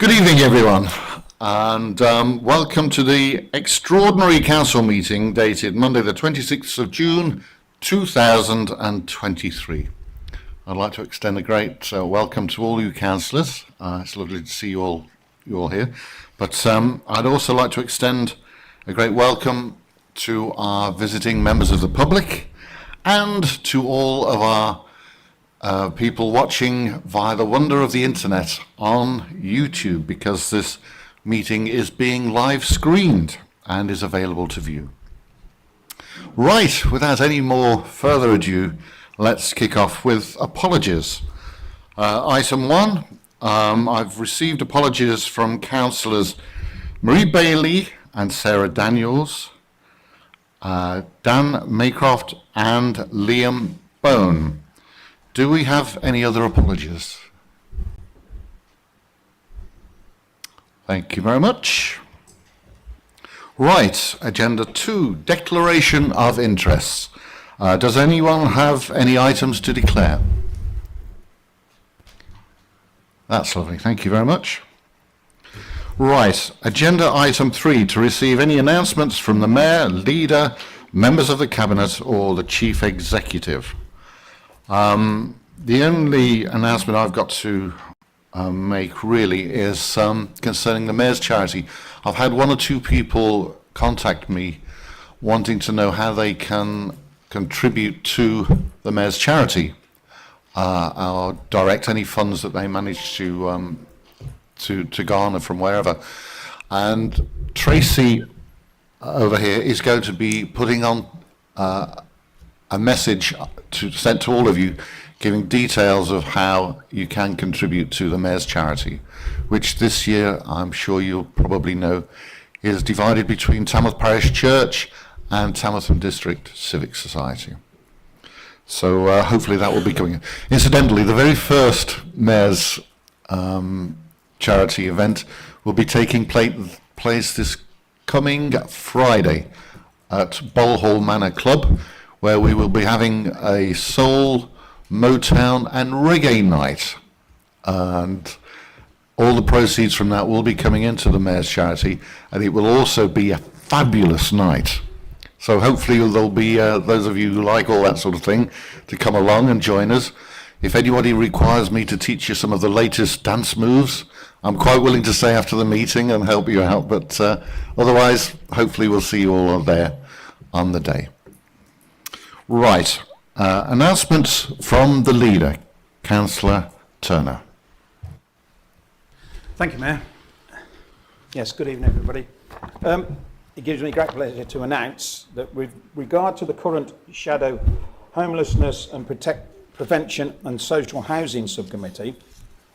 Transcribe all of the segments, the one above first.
Good evening, everyone, and welcome to the extraordinary council meeting dated Monday the 26th of June 2023. I'd like to extend a great welcome to all you councillors. It's lovely to see you all here, but I'd also like to extend a great welcome to our visiting members of the public and to all of our people watching via the wonder of the internet on YouTube, because this meeting is being live screened and is available to view. Right, without any more further ado, let's kick off with apologies. Item 1, I've received apologies from councillors Marie Bailey and Sarah Daniels, Dan Maycroft and Liam Bone. Do we have any other apologies? Thank you very much. Right, agenda 2, declaration of interests. Does anyone have any items to declare? That's lovely, thank you very much. Right, agenda item 3, to receive any announcements from the Mayor, Leader, members of the Cabinet or the Chief Executive. The only announcement I've got to make really is concerning the Mayor's charity. I've had one or two people contact me wanting to know how they can contribute to the Mayor's charity, or direct any funds that they manage to garner from wherever. And Tracy over here is going to be putting on a message sent to all of you, giving details of how you can contribute to the Mayor's charity, which this year, I'm sure you'll probably know, is divided between Tamworth Parish Church and Tamworth District Civic Society. So hopefully that will be coming in. Incidentally, the very first Mayor's charity event will be taking place this coming Friday at Bolhall Manor Club, where we will be having a soul, Motown and reggae night, and all the proceeds from that will be coming into the Mayor's charity, and it will also be a fabulous night. So hopefully there'll be those of you who like all that sort of thing to come along and join us. If anybody requires me to teach you some of the latest dance moves, I'm quite willing to stay after the meeting and help you out, but otherwise hopefully we'll see you all there on the day. Right, announcements from the leader, Councillor Turner. Thank you, Mayor. Yes, good evening, everybody. It gives me great pleasure to announce that with regard to the current Shadow Homelessness and Prevention and Social Housing Subcommittee,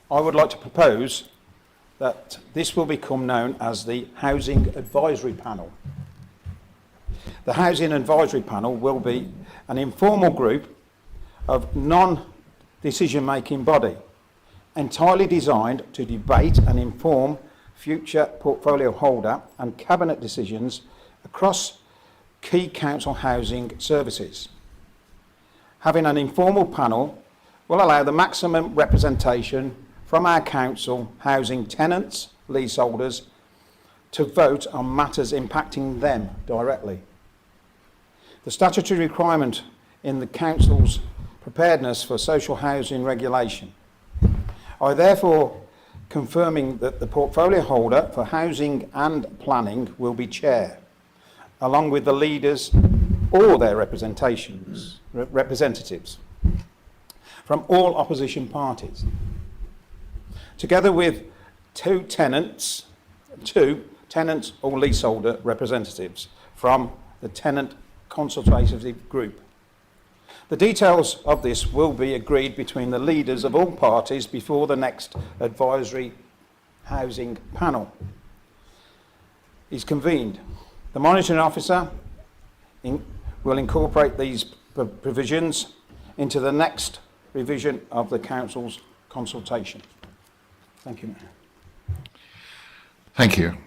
I would like to propose that this will become known as the Housing Advisory Panel. The Housing Advisory Panel will be an informal group of non-decision-making body, entirely designed to debate and inform future portfolio holder and cabinet decisions across key council housing services. Having an informal panel will allow the maximum representation from our council housing tenants, leaseholders, to vote on matters impacting them directly. The statutory requirement in the Council's preparedness for social housing regulation. I therefore confirming that the portfolio holder for housing and planning will be chair, along with the leaders or their representatives from all opposition parties, together with two tenants or leaseholder representatives from the tenant consultative group. The details of this will be agreed between the leaders of all parties before the next advisory housing panel is convened. The monitoring officer will incorporate these provisions into the next revision of the council's consultation. Thank you, Mayor. Thank you.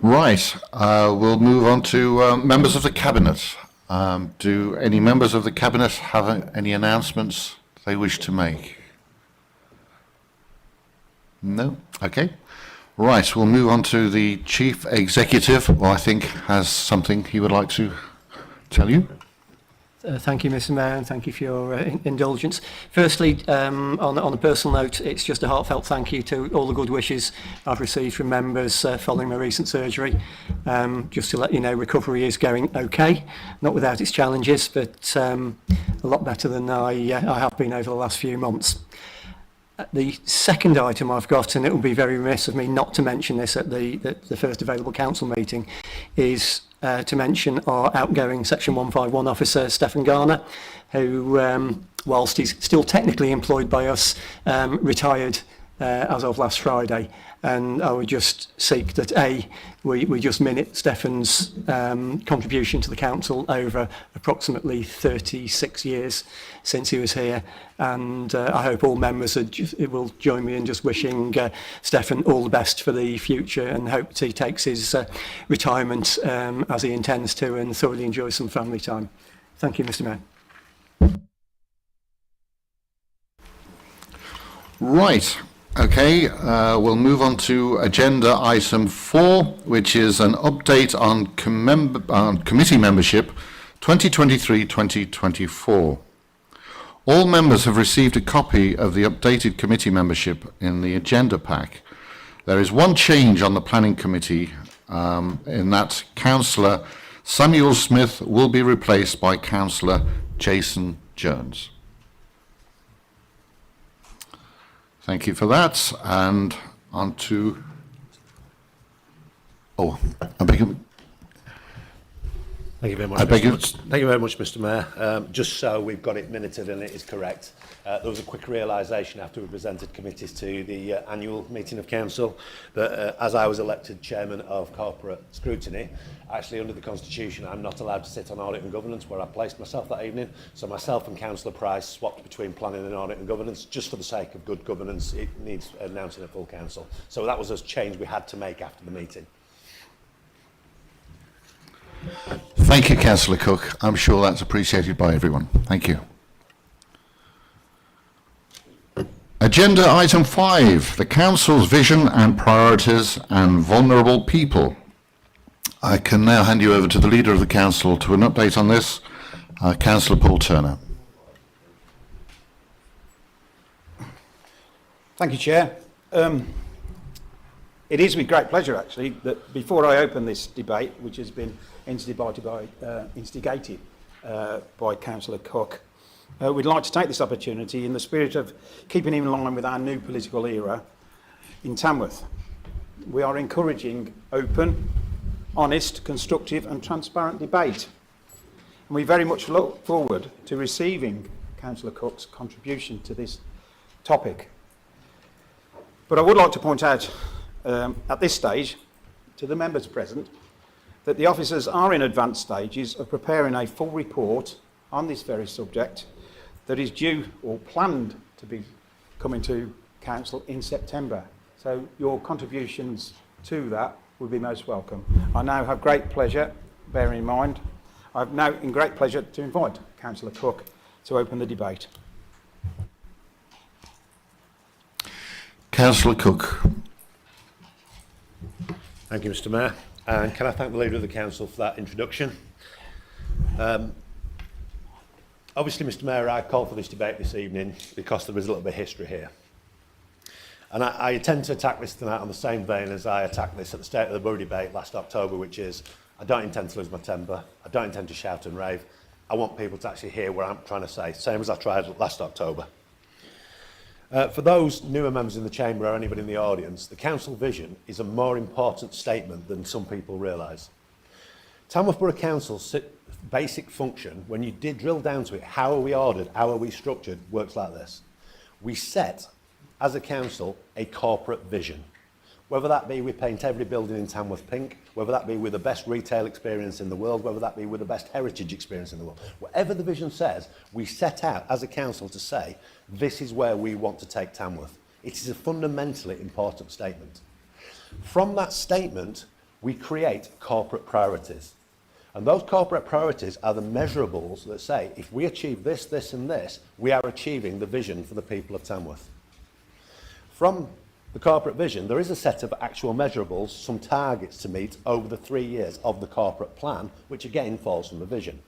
Right, we'll move on to members of the Cabinet. Do any members of the Cabinet have any announcements they wish to make? No? Okay. Right, we'll move on to the Chief Executive, who I think has something he would like to tell you. Thank you, Mr. Mayor, and thank you for your indulgence. Firstly, on a personal note, it's just a heartfelt thank you to all the good wishes I've received from members following my recent surgery. Just to let you know, recovery is going okay, not without its challenges, but a lot better than I have been over the last few months. The second item I've got, and it will be very remiss of me not to mention this at the first available council meeting, is to mention our outgoing Section 151 officer, Stephen Garner, who, whilst he's still technically employed by us, retired as of last Friday. And I would just seek that we just minute Stephen's contribution to the council over approximately 36 years since he was here, and I hope all members will join me in just wishing Stephen all the best for the future, and hope that he takes his retirement as he intends to, and thoroughly enjoys some family time. Thank you, Mr. Mayor. Right. Okay, we'll move on to agenda item 4, which is an update on committee membership 2023-2024. All members have received a copy of the updated committee membership in the agenda pack. There is one change on the planning committee in that Councillor Samuel Smith will be replaced by Councillor Jason Jones. Thank you for that. And on to... Oh, I beg your... Thank you very much. Thank you very much, Mr. Mayor. Just so we've got it minuted and it is correct. There was a quick realisation after we presented committees to the annual meeting of council that as I was elected chairman of corporate scrutiny, actually under the constitution I'm not allowed to sit on audit and governance, where I placed myself that evening. So myself and Councillor Price swapped between planning and audit and governance, just for the sake of good governance. It needs announcing at full council. So that was a change we had to make after the meeting. Thank you, Councillor Cook. I'm sure that's appreciated by everyone. Thank you. Agenda item 5, the Council's vision and priorities and vulnerable people. I can now hand you over to the Leader of the Council to an update on this, Councillor Paul Turner. Thank you, Chair. It is with great pleasure, actually, that before I open this debate, which has been instigated by Councillor Cook, we'd like to take this opportunity in the spirit of keeping in line with our new political era in Tamworth. We are encouraging open, honest, constructive and transparent debate. And we very much look forward to receiving Councillor Cook's contribution to this topic. But I would like to point out at this stage to the members present that the officers are in advanced stages of preparing a full report on this very subject that is due or planned to be coming to council in September. So your contributions to that would be most welcome. I now have great pleasure, bearing in mind, I've now in great pleasure to invite Councillor Cook to open the debate. Councillor Cook. Thank you, Mr. Mayor. And can I thank the Leader of the Council for that introduction? Obviously, Mr. Mayor, I called for this debate this evening because there is a little bit of history here. And I intend to attack this tonight on the same vein as I attacked this at the State of the Borough debate last October, which is, I don't intend to lose my temper, I don't intend to shout and rave, I want people to actually hear what I'm trying to say, same as I tried last October. For those newer members in the chamber or anybody in the audience, the council vision is a more important statement than some people realise. Tamworth Borough Council's basic function, when you did drill down to it, how are we ordered, how are we structured, works like this. We set, as a council, a corporate vision. Whether that be we paint every building in Tamworth pink, whether that be with the best retail experience in the world, whether that be with the best heritage experience in the world. Whatever the vision says, we set out as a council to say, this is where we want to take Tamworth. It is a fundamentally important statement. From that statement, we create corporate priorities. And those corporate priorities are the measurables that say, if we achieve this, this and this, we are achieving the vision for the people of Tamworth. From the corporate vision, there is a set of actual measurables, some targets to meet over the 3 years of the corporate plan, which again falls from the vision.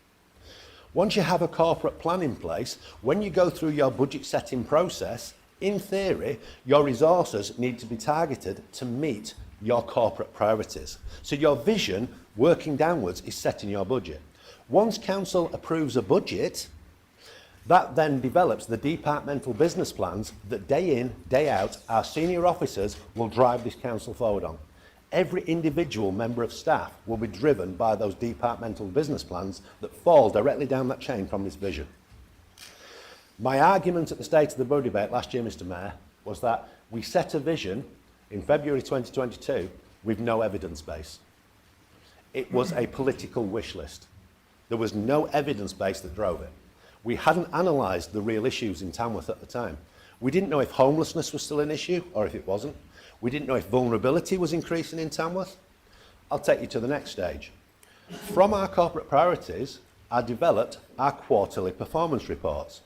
Once you have a corporate plan in place, when you go through your budget setting process, in theory, your resources need to be targeted to meet your corporate priorities. So your vision, working downwards, is set in your budget. Once council approves a budget, that then develops the departmental business plans that day in, day out, our senior officers will drive this council forward on. Every individual member of staff will be driven by those departmental business plans that fall directly down that chain from this vision. My argument at the State of the Borough debate last year, Mr Mayor, was that we set a vision in February 2022 with no evidence base. It was a political wish list. There was no evidence base that drove it. We hadn't analysed the real issues in Tamworth at the time. We didn't know if homelessness was still an issue or if it wasn't. We didn't know if vulnerability was increasing in Tamworth. I'll take you to the next stage. From our corporate priorities, I developed our quarterly performance reports.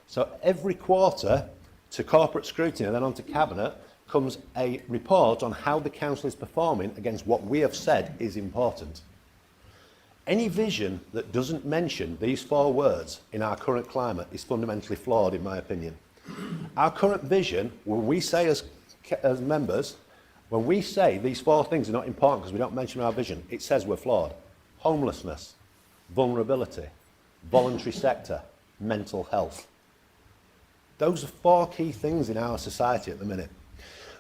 So every quarter, to corporate scrutiny and then on to Cabinet, comes a report on how the council is performing against what we have said is important. Any vision that doesn't mention these 4 words in our current climate is fundamentally flawed, in my opinion. Our current vision, when we say as members, when we say these 4 things are not important because we don't mention our vision, it says we're flawed. Homelessness, vulnerability, voluntary sector, mental health. Those are 4 key things in our society at the minute.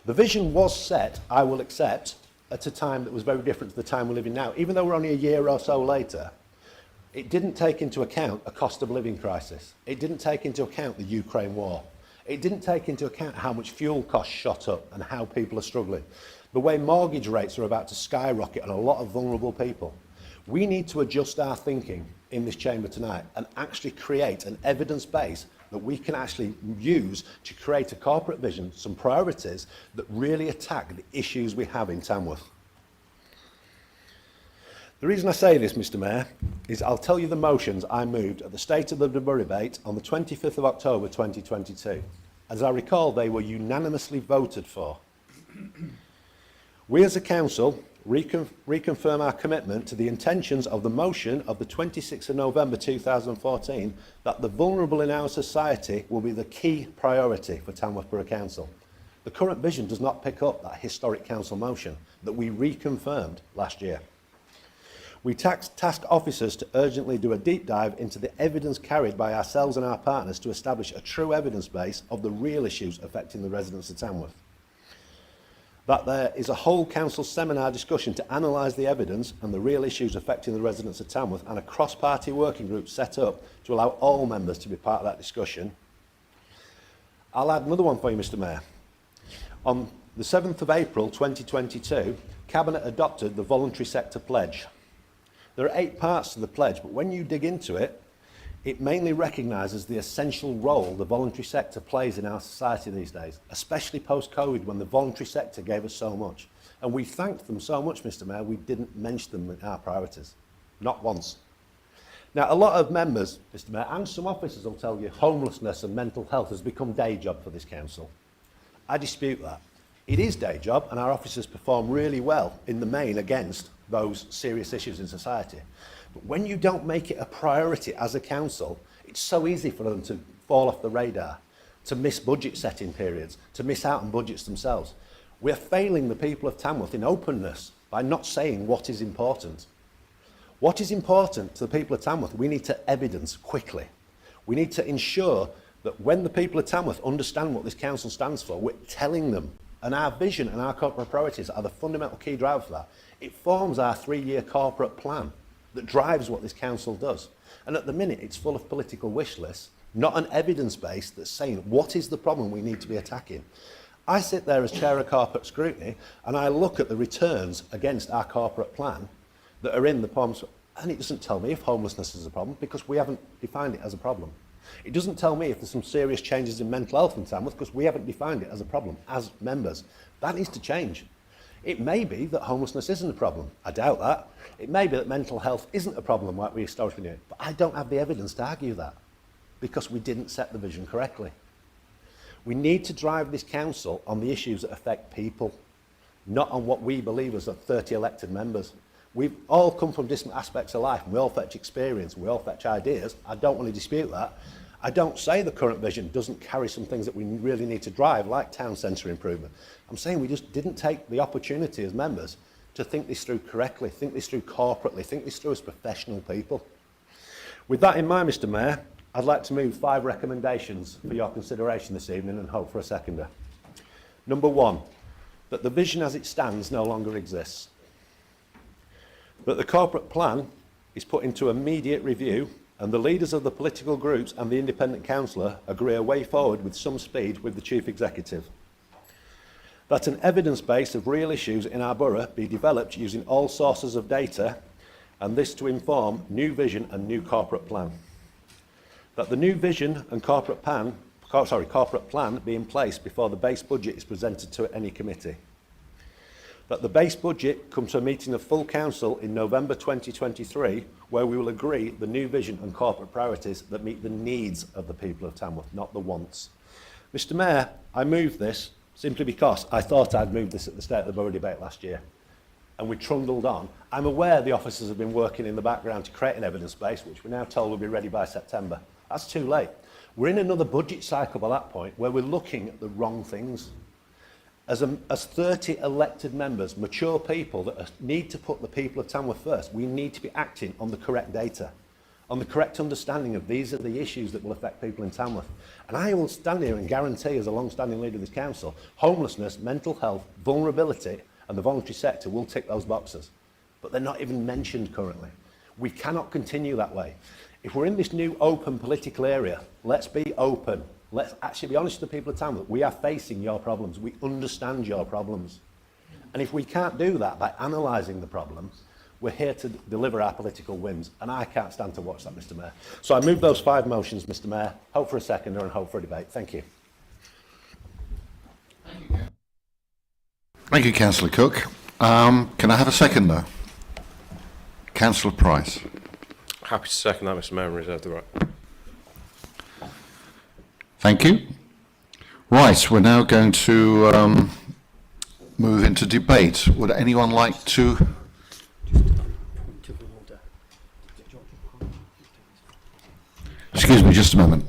The vision was set, I will accept, at a time that was very different to the time we're living now. Even though we're only a year or so later, it didn't take into account a cost of living crisis. It didn't take into account the Ukraine war. It didn't take into account how much fuel costs shot up and how people are struggling. The way mortgage rates are about to skyrocket on a lot of vulnerable people. We need to adjust our thinking in this chamber tonight and actually create an evidence base that we can actually use to create a corporate vision, some priorities that really attack the issues we have in Tamworth. The reason I say this, Mr Mayor, is I'll tell you the motions I moved at the State of the Borough debate on the 25th of October 2022. As I recall, they were unanimously voted for. We as a council reconfirm our commitment to the intentions of the motion of the 26th of November 2014 that the vulnerable in our society will be the key priority for Tamworth Borough Council. The current vision does not pick up that historic council motion that we reconfirmed last year. We task officers to urgently do a deep dive into the evidence carried by ourselves and our partners to establish a true evidence base of the real issues affecting the residents of Tamworth. That there is a whole council seminar discussion to analyse the evidence and the real issues affecting the residents of Tamworth, and a cross-party working group set up to allow all members to be part of that discussion. I'll add another one for you, Mr Mayor. On the 7th of April 2022, Cabinet adopted the voluntary sector pledge. There are 8 parts to the pledge, but when you dig into it, it mainly recognises the essential role the voluntary sector plays in our society these days, especially post-COVID when the voluntary sector gave us so much. And we thanked them so much, Mr Mayor, we didn't mention them in our priorities. Not once. Now, a lot of members, Mr Mayor, and some officers will tell you homelessness and mental health has become day job for this council. I dispute that. It is day job, and our officers perform really well in the main against those serious issues in society. But when you don't make it a priority as a council, it's so easy for them to fall off the radar, to miss budget setting periods, to miss out on budgets themselves. We're failing the people of Tamworth in openness by not saying what is important. What is important to the people of Tamworth, we need to evidence quickly. We need to ensure that when the people of Tamworth understand what this council stands for, we're telling them. And our vision and our corporate priorities are the fundamental key driver for that. It forms our 3-year corporate plan that drives what this council does. And at the minute, it's full of political wish lists, not an evidence base that's saying what is the problem we need to be attacking. I sit there as chair of corporate scrutiny and I look at the returns against our corporate plan that are in the POMS, and it doesn't tell me if homelessness is a problem because we haven't defined it as a problem. It doesn't tell me if there's some serious changes in mental health in Tamworth because we haven't defined it as a problem as members. That needs to change. It may be that homelessness isn't a problem. I doubt that. It may be that mental health isn't a problem like we historically knew it. But I don't have the evidence to argue that because we didn't set the vision correctly. We need to drive this council on the issues that affect people, not on what we believe as the 30 elected members. We've all come from different aspects of life, and we all fetch experience, we all fetch ideas. I don't want to dispute that. I don't say the current vision doesn't carry some things that we really need to drive, like town centre improvement. I'm saying we just didn't take the opportunity as members to think this through correctly, think this through corporately, think this through as professional people. With that in mind, Mr Mayor, I'd like to move 5 recommendations for your consideration this evening and hope for a seconder. Number 1, that the vision as it stands no longer exists. That the corporate plan is put into immediate review and the leaders of the political groups and the independent councillor agree a way forward with some speed with the Chief Executive. That an evidence base of real issues in our borough be developed using all sources of data, and this to inform new vision and new corporate plan. That the new vision and corporate plan be in place before the base budget is presented to any committee. That the base budget come to a meeting of full council in November 2023, where we will agree the new vision and corporate priorities that meet the needs of the people of Tamworth, not the wants. Mr Mayor, I moved this simply because I thought I'd moved this at the State of the Borough debate last year, and we trundled on. I'm aware the officers have been working in the background to create an evidence base, which we're now told will be ready by September. That's too late. We're in another budget cycle by that point where we're looking at the wrong things. As 30 elected members, mature people that need to put the people of Tamworth first, we need to be acting on the correct data, on the correct understanding of these are the issues that will affect people in Tamworth. And I will stand here and guarantee, as a long-standing leader of this council, homelessness, mental health, vulnerability and the voluntary sector will tick those boxes. But they're not even mentioned currently. We cannot continue that way. If we're in this new open political area, let's be open. Let's actually be honest with the people of Tamworth. We are facing your problems. We understand your problems. And if we can't do that by analysing the problems, we're here to deliver our political wins. And I can't stand to watch that, Mr Mayor. So I move those 5 motions, Mr Mayor. Hope for a seconder and hope for a debate. Thank you. Thank you, Councillor Cook. Can I have a seconder? Councillor Price. Happy to second that, Mr Mayor, and reserve the right. Thank you. Right, we're now going to move into debate. Would anyone like to? Excuse me, just a moment.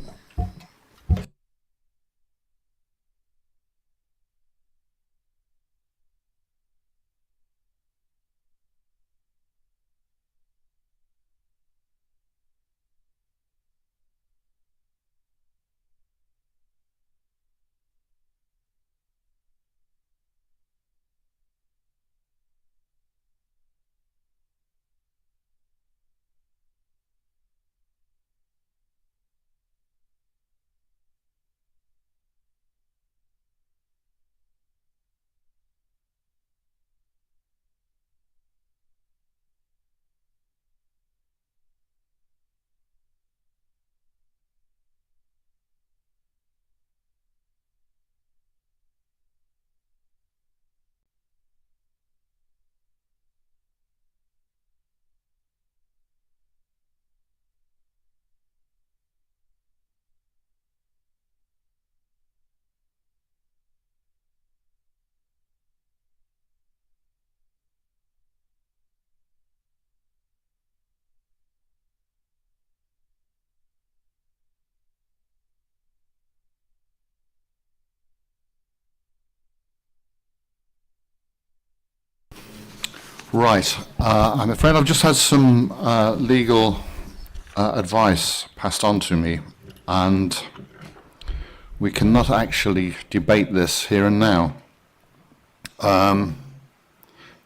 Right, I'm afraid I've just had some legal advice passed on to me, and we cannot actually debate this here and now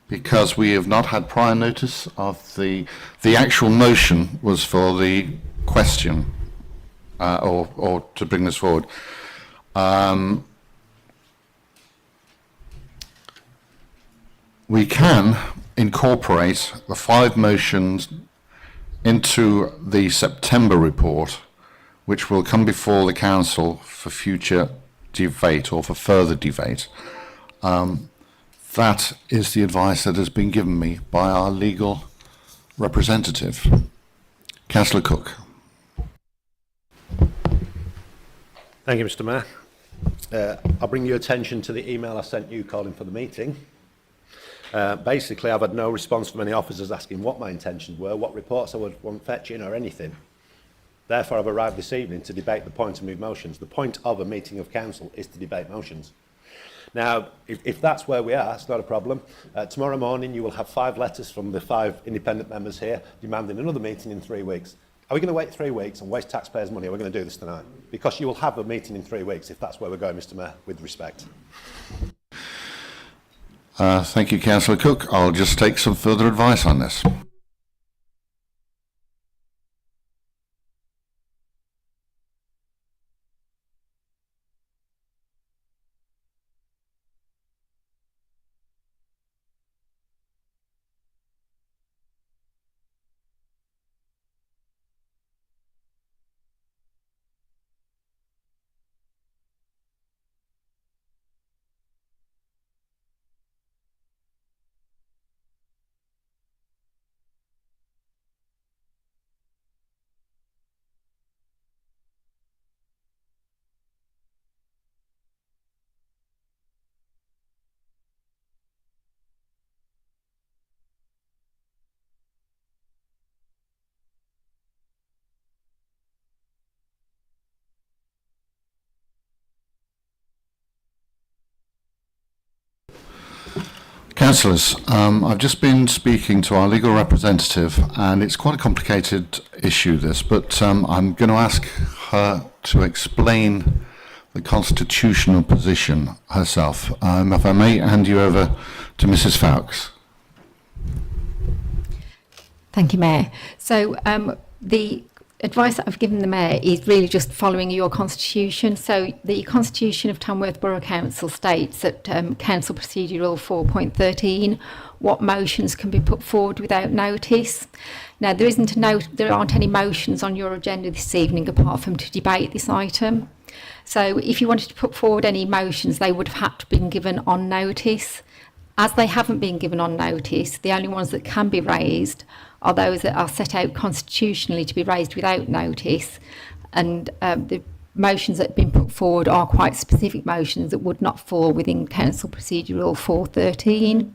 because we have not had prior notice of the actual motion was for the question or to bring this forward. We can incorporate the 5 motions into the September report, which will come before the council for future debate or for further debate. That is the advice that has been given me by our legal representative. Councillor Cook. Thank you, Mr Mayor. I'll bring your attention to the email I sent you calling for the meeting. Basically, I've had no response from any officers asking what my intentions were, what reports I would want fetching or anything. Therefore, I've arrived this evening to debate the point and move motions. The point of a meeting of council is to debate motions. Now, if that's where we are, it's not a problem. Tomorrow morning, you will have 5 letters from the 5 independent members here demanding another meeting in 3 weeks. Are we going to wait 3 weeks and waste taxpayers' money, or are we going to do this tonight? Because you will have a meeting in 3 weeks, if that's where we're going, Mr Mayor, with respect. Thank you, Councillor Cook. I'll just take some further advice on this. Councillors, I've just been speaking to our legal representative, and it's quite a complicated issue, this, but I'm going to ask her to explain the constitutional position herself. If I may hand you over to Mrs. Fowkes. Thank you, Mayor. So the advice that I've given the Mayor is really just following your constitution. So the constitution of Tamworth Borough Council states that Council Procedure Rule 4.13, what motions can be put forward without notice. Now, there aren't any motions on your agenda this evening apart from to debate this item. So if you wanted to put forward any motions, they would have had to been given on notice. As they haven't been given on notice, the only ones that can be raised are those that are set out constitutionally to be raised without notice, and the motions that have been put forward are quite specific motions that would not fall within Council Procedure Rule 4.13.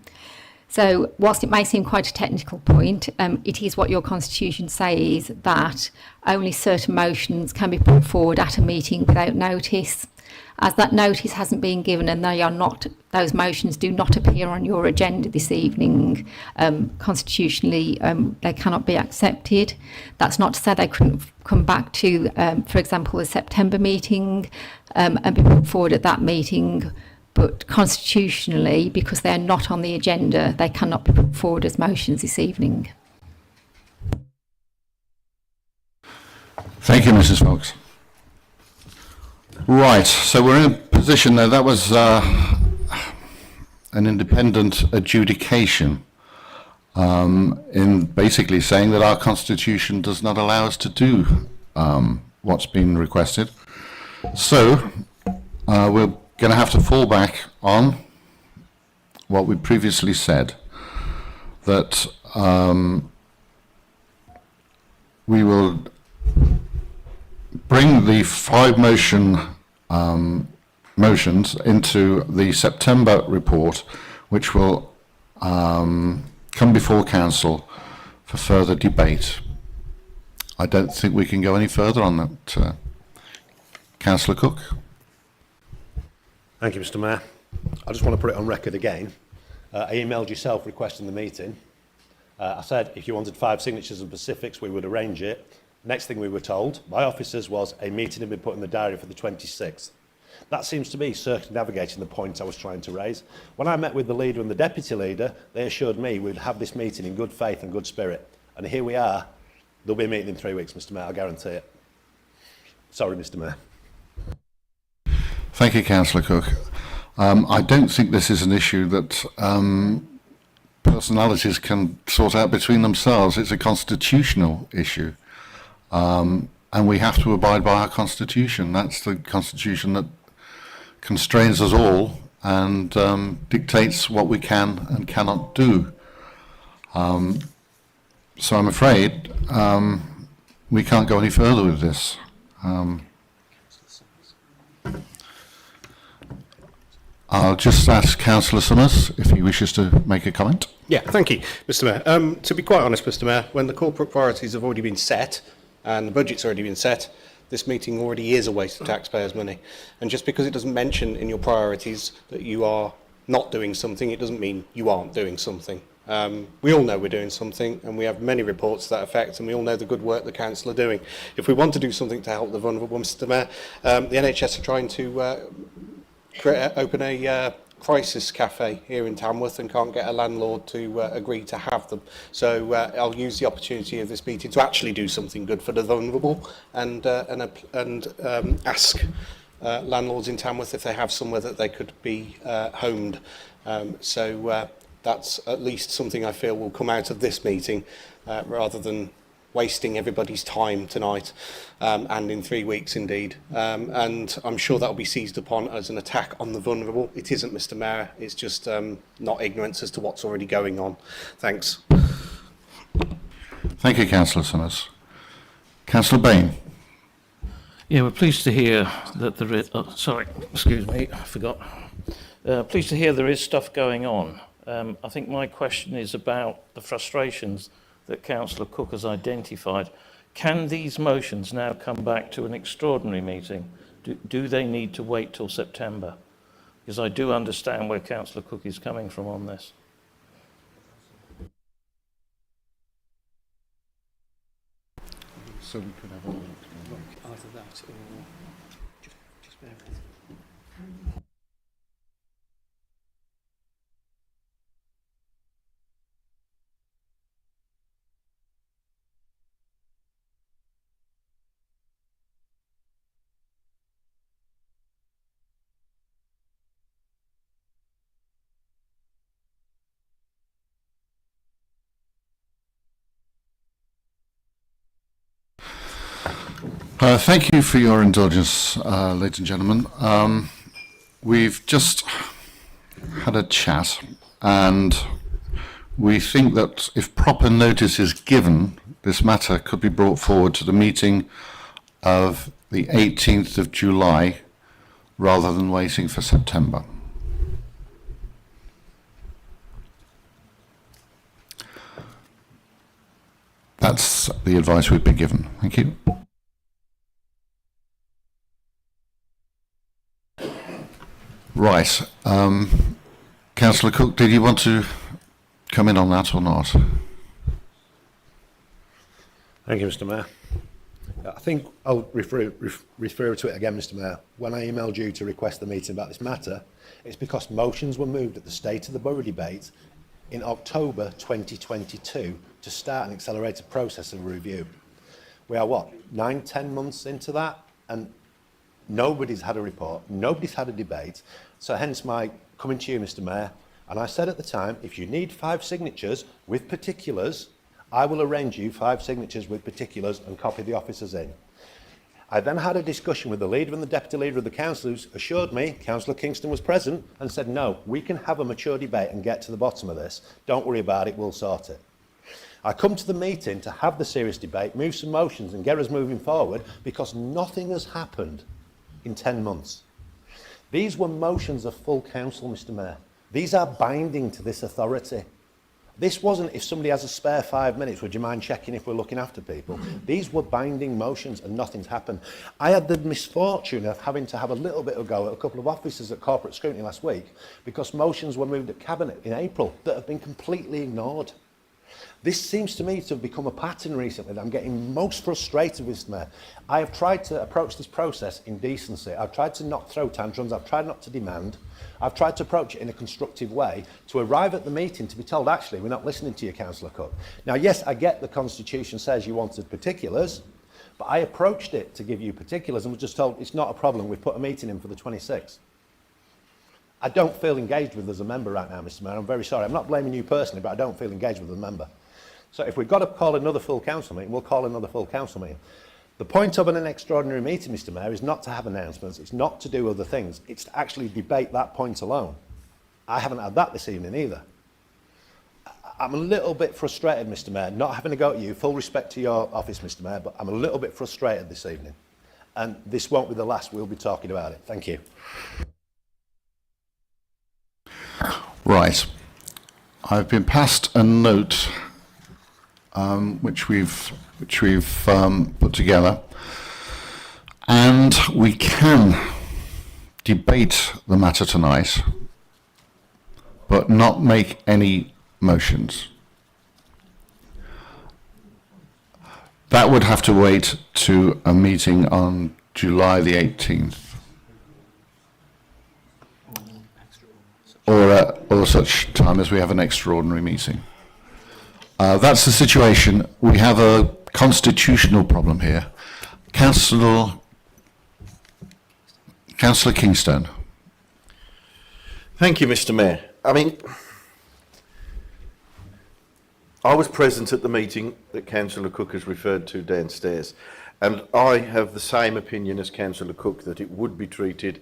So whilst it may seem quite a technical point, it is what your constitution says, that only certain motions can be put forward at a meeting without notice. As that notice hasn't been given and those motions do not appear on your agenda this evening, constitutionally they cannot be accepted. That's not to say they couldn't come back to, for example, the September meeting and be put forward at that meeting, but constitutionally, because they're not on the agenda, they cannot be put forward as motions this evening. Thank you, Mrs. Fowkes. Right, so we're in a position now, that was an independent adjudication in basically saying that our constitution does not allow us to do what's been requested. So we're going to have to fall back on what we previously said, that we will bring the 5 motions into the September report, which will come before Council for further debate. I don't think we can go any further on that. Councillor Cook. Thank you, Mr Mayor. I just want to put it on record again. I emailed yourself requesting the meeting. I said if you wanted 5 signatures and specifics, we would arrange it. Next thing we were told by officers was a meeting had been put in the diary for the 26th. That seems to be circumnavigating the point I was trying to raise. When I met with the leader and the deputy leader, they assured me we'd have this meeting in good faith and good spirit. And here we are. There'll be a meeting in 3 weeks, Mr Mayor, I guarantee it. Sorry, Mr Mayor. Thank you, Councillor Cook. I don't think this is an issue that personalities can sort out between themselves. It's a constitutional issue. And we have to abide by our constitution. That's the constitution that constrains us all and dictates what we can and cannot do. So I'm afraid we can't go any further with this. I'll just ask Councillor Summers if he wishes to make a comment. Yeah, thank you, Mr Mayor. To be quite honest, Mr Mayor, when the corporate priorities have already been set and the budget's already been set, this meeting already is a waste of taxpayers' money. And just because it doesn't mention in your priorities that you are not doing something, it doesn't mean you aren't doing something. We all know we're doing something, and we have many reports to that effect, and we all know the good work the council are doing. If we want to do something to help the vulnerable, Mr Mayor, the NHS are trying to open a crisis cafe here in Tamworth and can't get a landlord to agree to have them. So I'll use the opportunity of this meeting to actually do something good for the vulnerable and ask landlords in Tamworth if they have somewhere that they could be homed. So that's at least something I feel will come out of this meeting rather than wasting everybody's time tonight and in 3 weeks indeed. And I'm sure that will be seized upon as an attack on the vulnerable. It isn't, Mr Mayor, it's just not ignorance as to what's already going on. Thanks. Thank you, Councillor Summers. Councillor Bain. Yeah, we're pleased to hear that there is... Oh, sorry, excuse me, I forgot. Pleased to hear there is stuff going on. I think my question is about the frustrations that Councillor Cook has identified. Can these motions now come back to an extraordinary meeting? Do they need to wait till September? Because I do understand where Councillor Cook is coming from on this. So we could have a Either that or just bear with us. Thank you for your indulgence, ladies and gentlemen. We've just had a chat, and we think that if proper notice is given, this matter could be brought forward to the meeting of the 18th of July rather than waiting for September. That's the advice we've been given. Thank you. Right. Councillor Cook, did you want to come in on that or not? Thank you, Mr Mayor. I think I'll refer to it again, Mr Mayor. When I emailed you to request the meeting about this matter, it's because motions were moved at the State of the Borough debate in October 2022 to start an accelerated process of review. We are, what, 9-10 months into that? And nobody's had a report, nobody's had a debate. So hence my coming to you, Mr Mayor. And I said at the time, if you need 5 signatures with particulars, I will arrange you 5 signatures with particulars and copy the officers in. I then had a discussion with the leader and the deputy leader of the council, who assured me, Councillor Kingston was present, and said, no, we can have a mature debate and get to the bottom of this. Don't worry about it, we'll sort it. I come to the meeting to have the serious debate, move some motions and get us moving forward because nothing has happened in 10 months. These were motions of full council, Mr Mayor. These are binding to this authority. This wasn't, if somebody has a spare 5 minutes, would you mind checking if we're looking after people? These were binding motions and nothing's happened. I had the misfortune of having to have a little bit of go at a couple of officers at corporate scrutiny last week because motions were moved at Cabinet in April that have been completely ignored. This seems to me to have become a pattern recently that I'm getting most frustrated with, Mr Mayor. I have tried to approach this process in decency. I've tried to not throw tantrums. I've tried not to demand. I've tried to approach it in a constructive way to arrive at the meeting to be told, actually, we're not listening to you, Councillor Cook. Now, yes, I get the Constitution says you wanted particulars, but I approached it to give you particulars and was just told it's not a problem. We've put a meeting in for the 26th. I don't feel engaged with as a member right now, Mr Mayor. I'm very sorry. I'm not blaming you personally, but I don't feel engaged with as a member. So if we've got to call another full council meeting, we'll call another full council meeting. The point of an extraordinary meeting, Mr Mayor, is not to have announcements, it's not to do other things, it's to actually debate that point alone. I haven't had that this evening either. I'm a little bit frustrated, Mr Mayor, not having to go at you, full respect to your office, Mr Mayor, but I'm a little bit frustrated this evening. And this won't be the last we'll be talking about it. Thank you. Right. I've been passed a note which we've put together, and we can debate the matter tonight, but not make any motions. That would have to wait to a meeting on July the 18th. Or such time as we have an extraordinary meeting. That's the situation. We have a constitutional problem here. Councillor Kingstone. Thank you, Mr. Mayor. I mean, I was present at the meeting that Councillor Cook has referred to downstairs, and I have the same opinion as Councillor Cook that it would be treated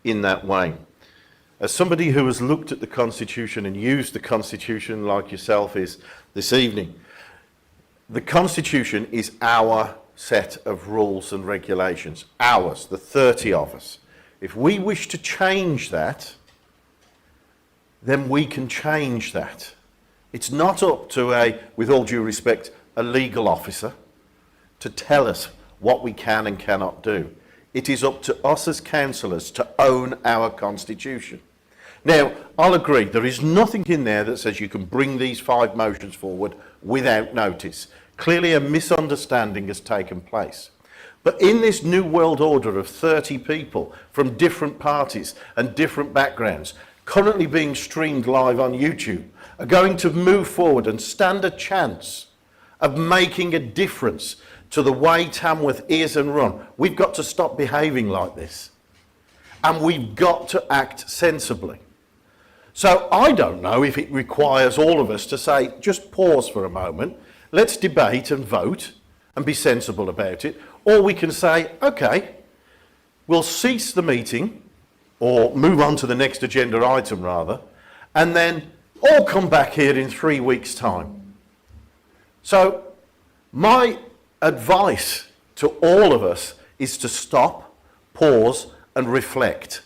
in that way. As somebody who has looked at the Constitution and used the Constitution like yourself is this evening, the Constitution is our set of rules and regulations, ours, the 30 of us. If we wish to change that, then we can change that. It's not up to with all due respect, a legal officer to tell us what we can and cannot do. It is up to us as councillors to own our Constitution. Now, I'll agree, there is nothing in there that says you can bring these 5 motions forward without notice. Clearly a misunderstanding has taken place. But in this new world order of 30 people from different parties and different backgrounds, currently being streamed live on YouTube, are going to move forward and stand a chance of making a difference to the way Tamworth is and run. We've got to stop behaving like this. And we've got to act sensibly. So I don't know if it requires all of us to say, just pause for a moment, let's debate and vote and be sensible about it. Or we can say, okay, we'll cease the meeting, or move on to the next agenda item rather, and then all come back here in 3 weeks' time. So my advice to all of us is to stop, pause and reflect.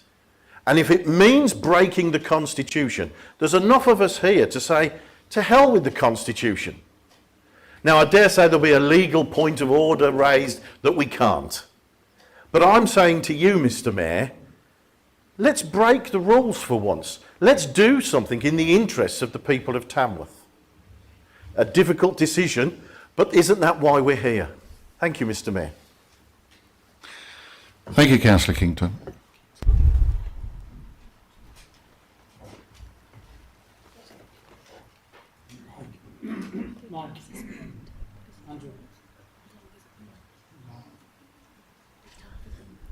And if it means breaking the Constitution, there's enough of us here to say, to hell with the Constitution. Now, I dare say there'll be a legal point of order raised that we can't. But I'm saying to you, Mr. Mayor, let's break the rules for once. Let's do something in the interests of the people of Tamworth. A difficult decision, but isn't that why we're here? Thank you, Mr. Mayor. Thank you, Councillor Kington.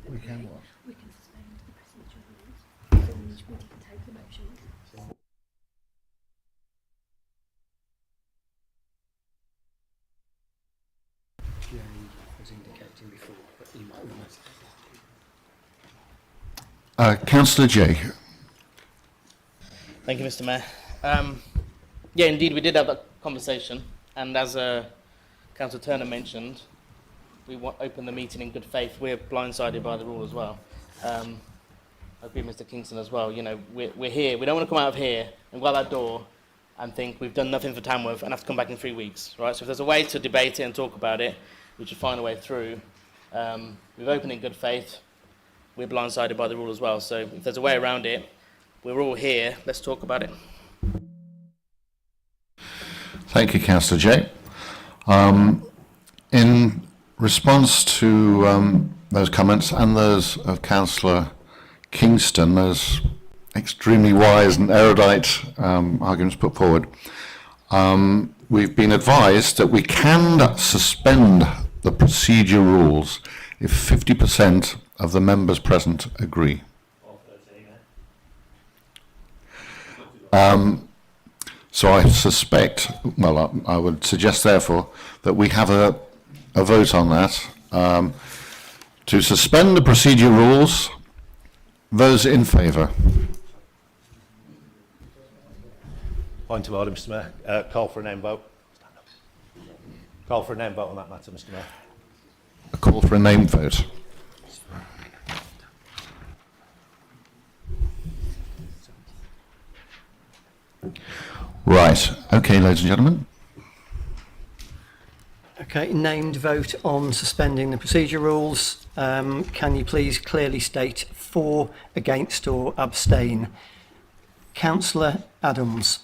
We can what? We can suspend the procedure rules, from which we didn't take the motions. Was indicating before, but you might Councillor Jay. Thank you, Mr. Mayor. Yeah, indeed, we did have that conversation, and as Councillor Turner mentioned, we opened the meeting in good faith. We're blindsided by the rule as well. I agree with Mr. Kingston as well. You know, we're here. We don't want to come out of here and go out that door and think we've done nothing for Tamworth and have to come back in 3 weeks, right? So if there's a way to debate it and talk about it, we should find a way through. We've opened in good faith. We're blindsided by the rule as well. So if there's a way around it, we're all here. Let's talk about it. Thank you, Councillor Jay. In response to those comments and those of Councillor Kingston, those extremely wise and erudite arguments put forward, we've been advised that we can suspend the procedure rules if 50% of the members present agree. So I suspect, well, I would suggest therefore that we have a vote on that. To suspend the procedure rules, those in favour? Point of order, Mr. Mayor. Call for a name vote. Call for a name vote on that matter, Mr. Mayor. A call for a name vote. Right. Okay, ladies and gentlemen. Okay, named vote on suspending the procedure rules. Can you please clearly state for, against or abstain? Councillor Adams.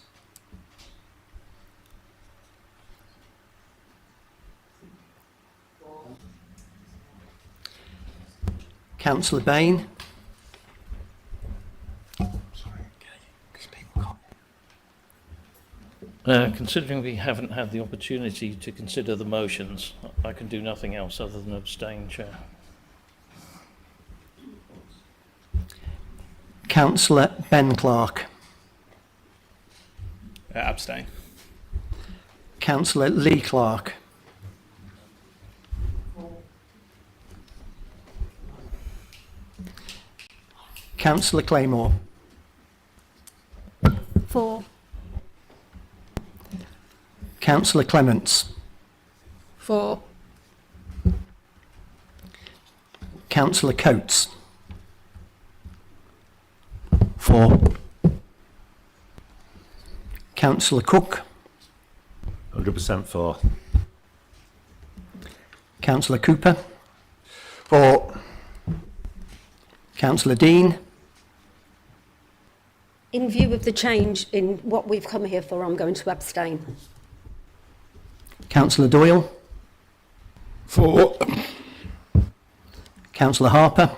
Councillor Bain. Considering we haven't had the opportunity to consider the motions, I can do nothing else other than abstain, Chair. Councillor Ben Clark. Abstain. Councillor Lee Clark. Councillor Claymore. For. Councillor Clements. For. Councillor Coates. For. Councillor Cook. 100% for. Councillor Cooper. For. Councillor Dean. In view of the change in what we've come here for, I'm going to abstain. Councillor Doyle. For. Councillor Harper.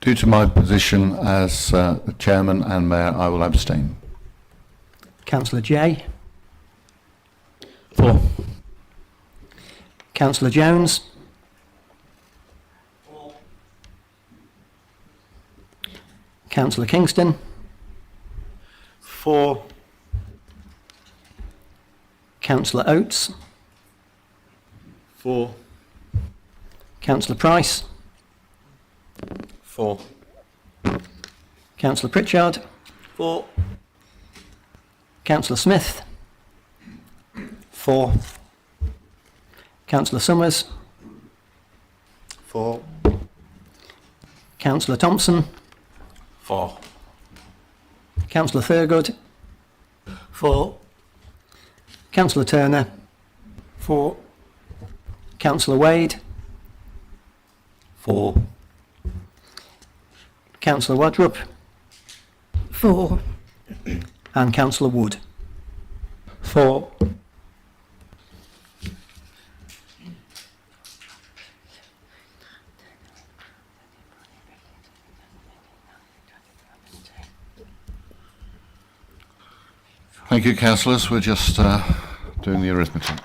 Due to my position as the chairman and mayor, I will abstain. Councillor Jay. For. Councillor Jones. Councillor Kingston. For. Councillor Oates. For. Councillor Price. For. Councillor Pritchard. For. Councillor Smith. For. Councillor Summers. For. Councillor Thompson. For. Councillor Thurgood. For. Councillor Turner. For. Councillor Wade. For. Councillor Wadrup. For. And Councillor Wood. For. Thank you, councillors. We're just doing the arithmetic.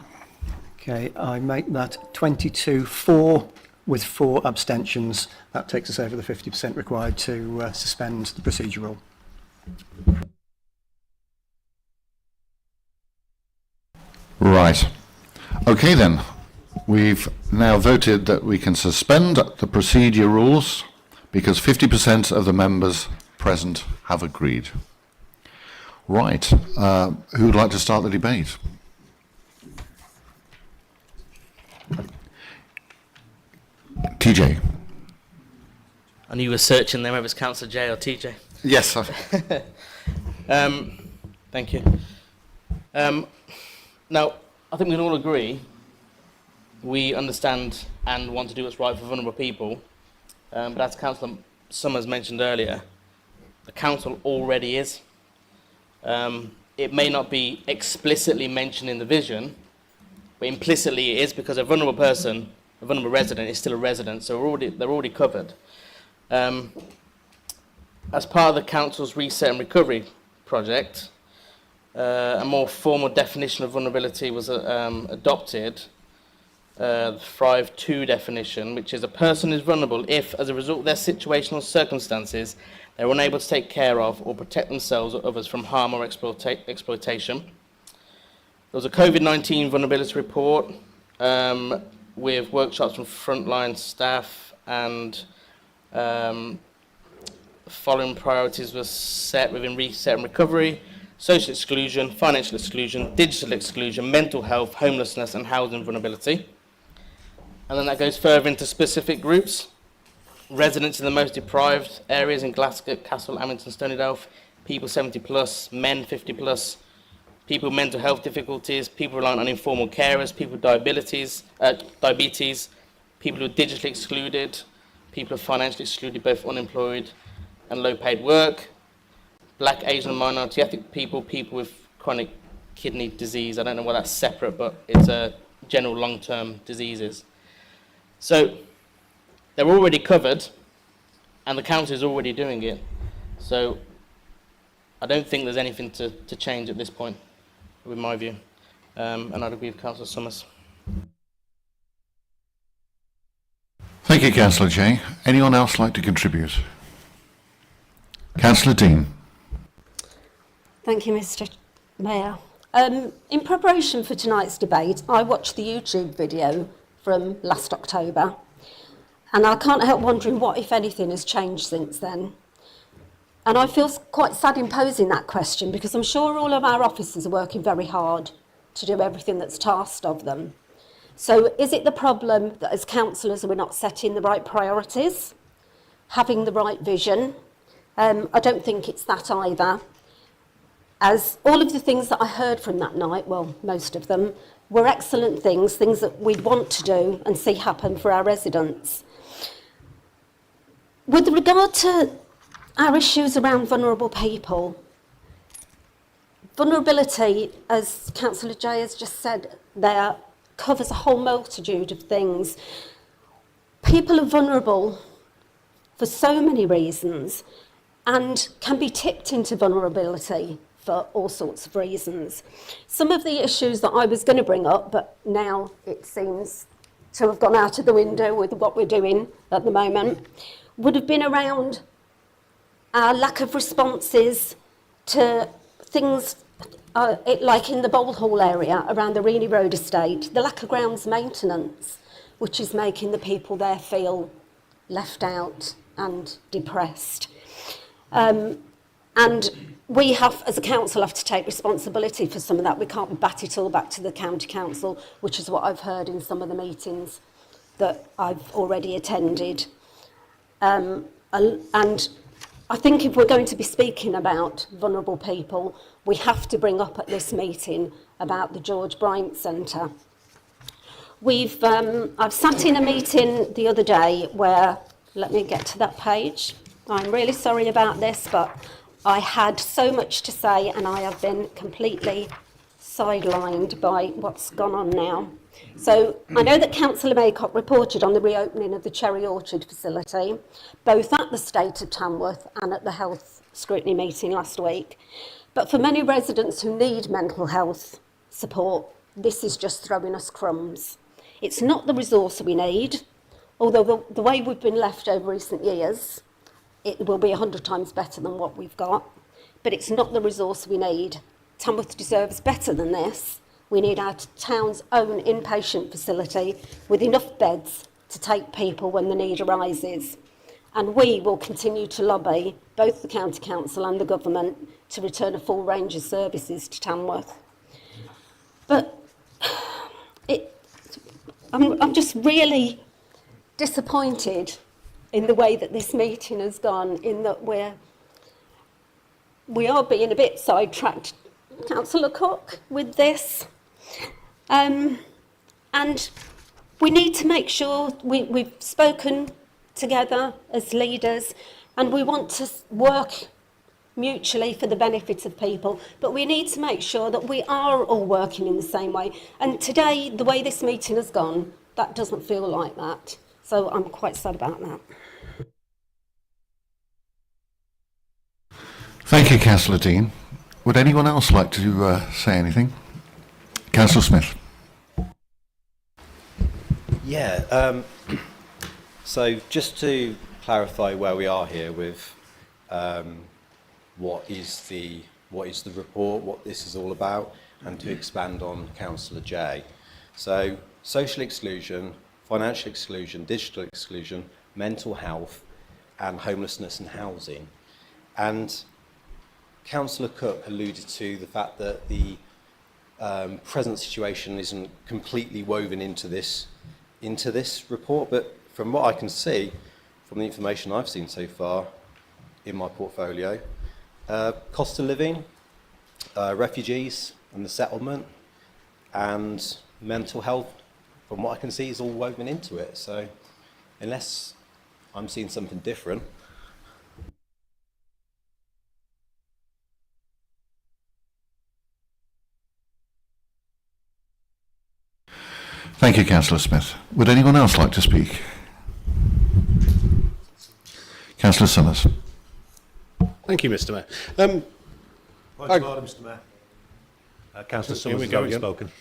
Okay, I make that 22-4 with 4 abstentions. That takes us over the 50% required to suspend the procedure rule. Right. Okay then. We've now voted that we can suspend the procedure rules because 50% of the members present have agreed. Right. Who would like to start the debate? TJ. I knew you were searching there whether it's Councillor J or TJ. Yes. Thank you. Now, I think we can all agree we understand and want to do what's right for vulnerable people. But as Councillor Summers mentioned earlier, the council already is. It may not be explicitly mentioned in the vision, but implicitly it is, because a vulnerable person, a vulnerable resident, is still a resident, so they're already covered. As part of the council's reset and recovery project, a more formal definition of vulnerability was adopted, the Thrive 2 definition, which is a person is vulnerable if, as a result of their situational circumstances, they're unable to take care of or protect themselves or others from harm or exploitation. There was a COVID-19 vulnerability report with workshops from frontline staff, and following priorities were set within reset and recovery: social exclusion, financial exclusion, digital exclusion, mental health, homelessness and housing vulnerability. And then that goes further into specific groups: residents in the most deprived areas in Glasgow, Castle, Amington, Stonydelph, people 70 plus, men 50 plus, people with mental health difficulties, people relying on informal carers, people with diabetes, people who are digitally excluded, people who are financially excluded, both unemployed and low paid work, black, Asian and minority ethnic people, people with chronic kidney disease. I don't know why that's separate, but it's a general long-term diseases. So they're already covered and the council is already doing it. So I don't think there's anything to change at this point, with my view. And I'd agree with Councillor Summers. Thank you, Councillor Jay. Anyone else like to contribute? Councillor Dean. Thank you, Mr. Mayor. In preparation for tonight's debate, I watched the YouTube video from last October, and I can't help wondering what, if anything, has changed since then. And I feel quite sad in posing that question, because I'm sure all of our officers are working very hard to do everything that's tasked of them. So is it the problem that as councillors we're not setting the right priorities, having the right vision? I don't think it's that either, as all of the things that I heard from that night, well, most of them, were excellent things, things that we'd want to do and see happen for our residents. With regard to our issues around vulnerable people, vulnerability, as Councillor Jay has just said there, covers a whole multitude of things. People are vulnerable for so many reasons and can be tipped into vulnerability for all sorts of reasons. Some of the issues that I was going to bring up, but now it seems to have gone out of the window with what we're doing at the moment, would have been around our lack of responses to things like in the Bowl Hall area around the Reaney Road estate, the lack of grounds maintenance, which is making the people there feel left out and depressed. And we have, as a council, have to take responsibility for some of that. We can't bat it all back to the county council, which is what I've heard in some of the meetings that I've already attended. And I think if we're going to be speaking about vulnerable people, we have to bring up at this meeting about the George Bryant Centre. I've sat in a meeting the other day where, let me get to that page. I'm really sorry about this, but I had so much to say and I have been completely sidelined by what's gone on now. So I know that Councillor Maycock reported on the reopening of the Cherry Orchard facility, both at the State of Tamworth and at the Health Scrutiny meeting last week. But for many residents who need mental health support, this is just throwing us crumbs. It's not the resource we need, although the way we've been left over recent years, it will be 100 times better than what we've got, but it's not the resource we need. Tamworth deserves better than this. We need our town's own inpatient facility with enough beds to take people when the need arises. And we will continue to lobby both the County Council and the government to return a full range of services to Tamworth. But I'm just really disappointed in the way that this meeting has gone, in that we are being a bit sidetracked, Councillor Cook, with this. And we need to make sure we've spoken together as leaders and we want to work mutually for the benefit of people, but we need to make sure that we are all working in the same way. And today, the way this meeting has gone, that doesn't feel like that. So I'm quite sad about that. Thank you, Councillor Dean. Would anyone else like to say anything? Councillor Smith. Yeah, so just to clarify where we are here with what is the report, what this is all about, and to expand on Councillor Jay. So social exclusion, financial exclusion, digital exclusion, mental health, and homelessness and housing. And Councillor Cook alluded to the fact that the present situation isn't completely woven into this report, but from what I can see, from the information I've seen so far in my portfolio, Cost of living, refugees and the settlement, and mental health, from what I can see, is all woven into it. So unless I'm seeing something different. Thank you, Councillor Smith. Would anyone else like to speak? Councillor Summers. Thank you, Mr Mayor. Point of order, Mr Mayor. Councillor Here Summers we has go already again. spoken.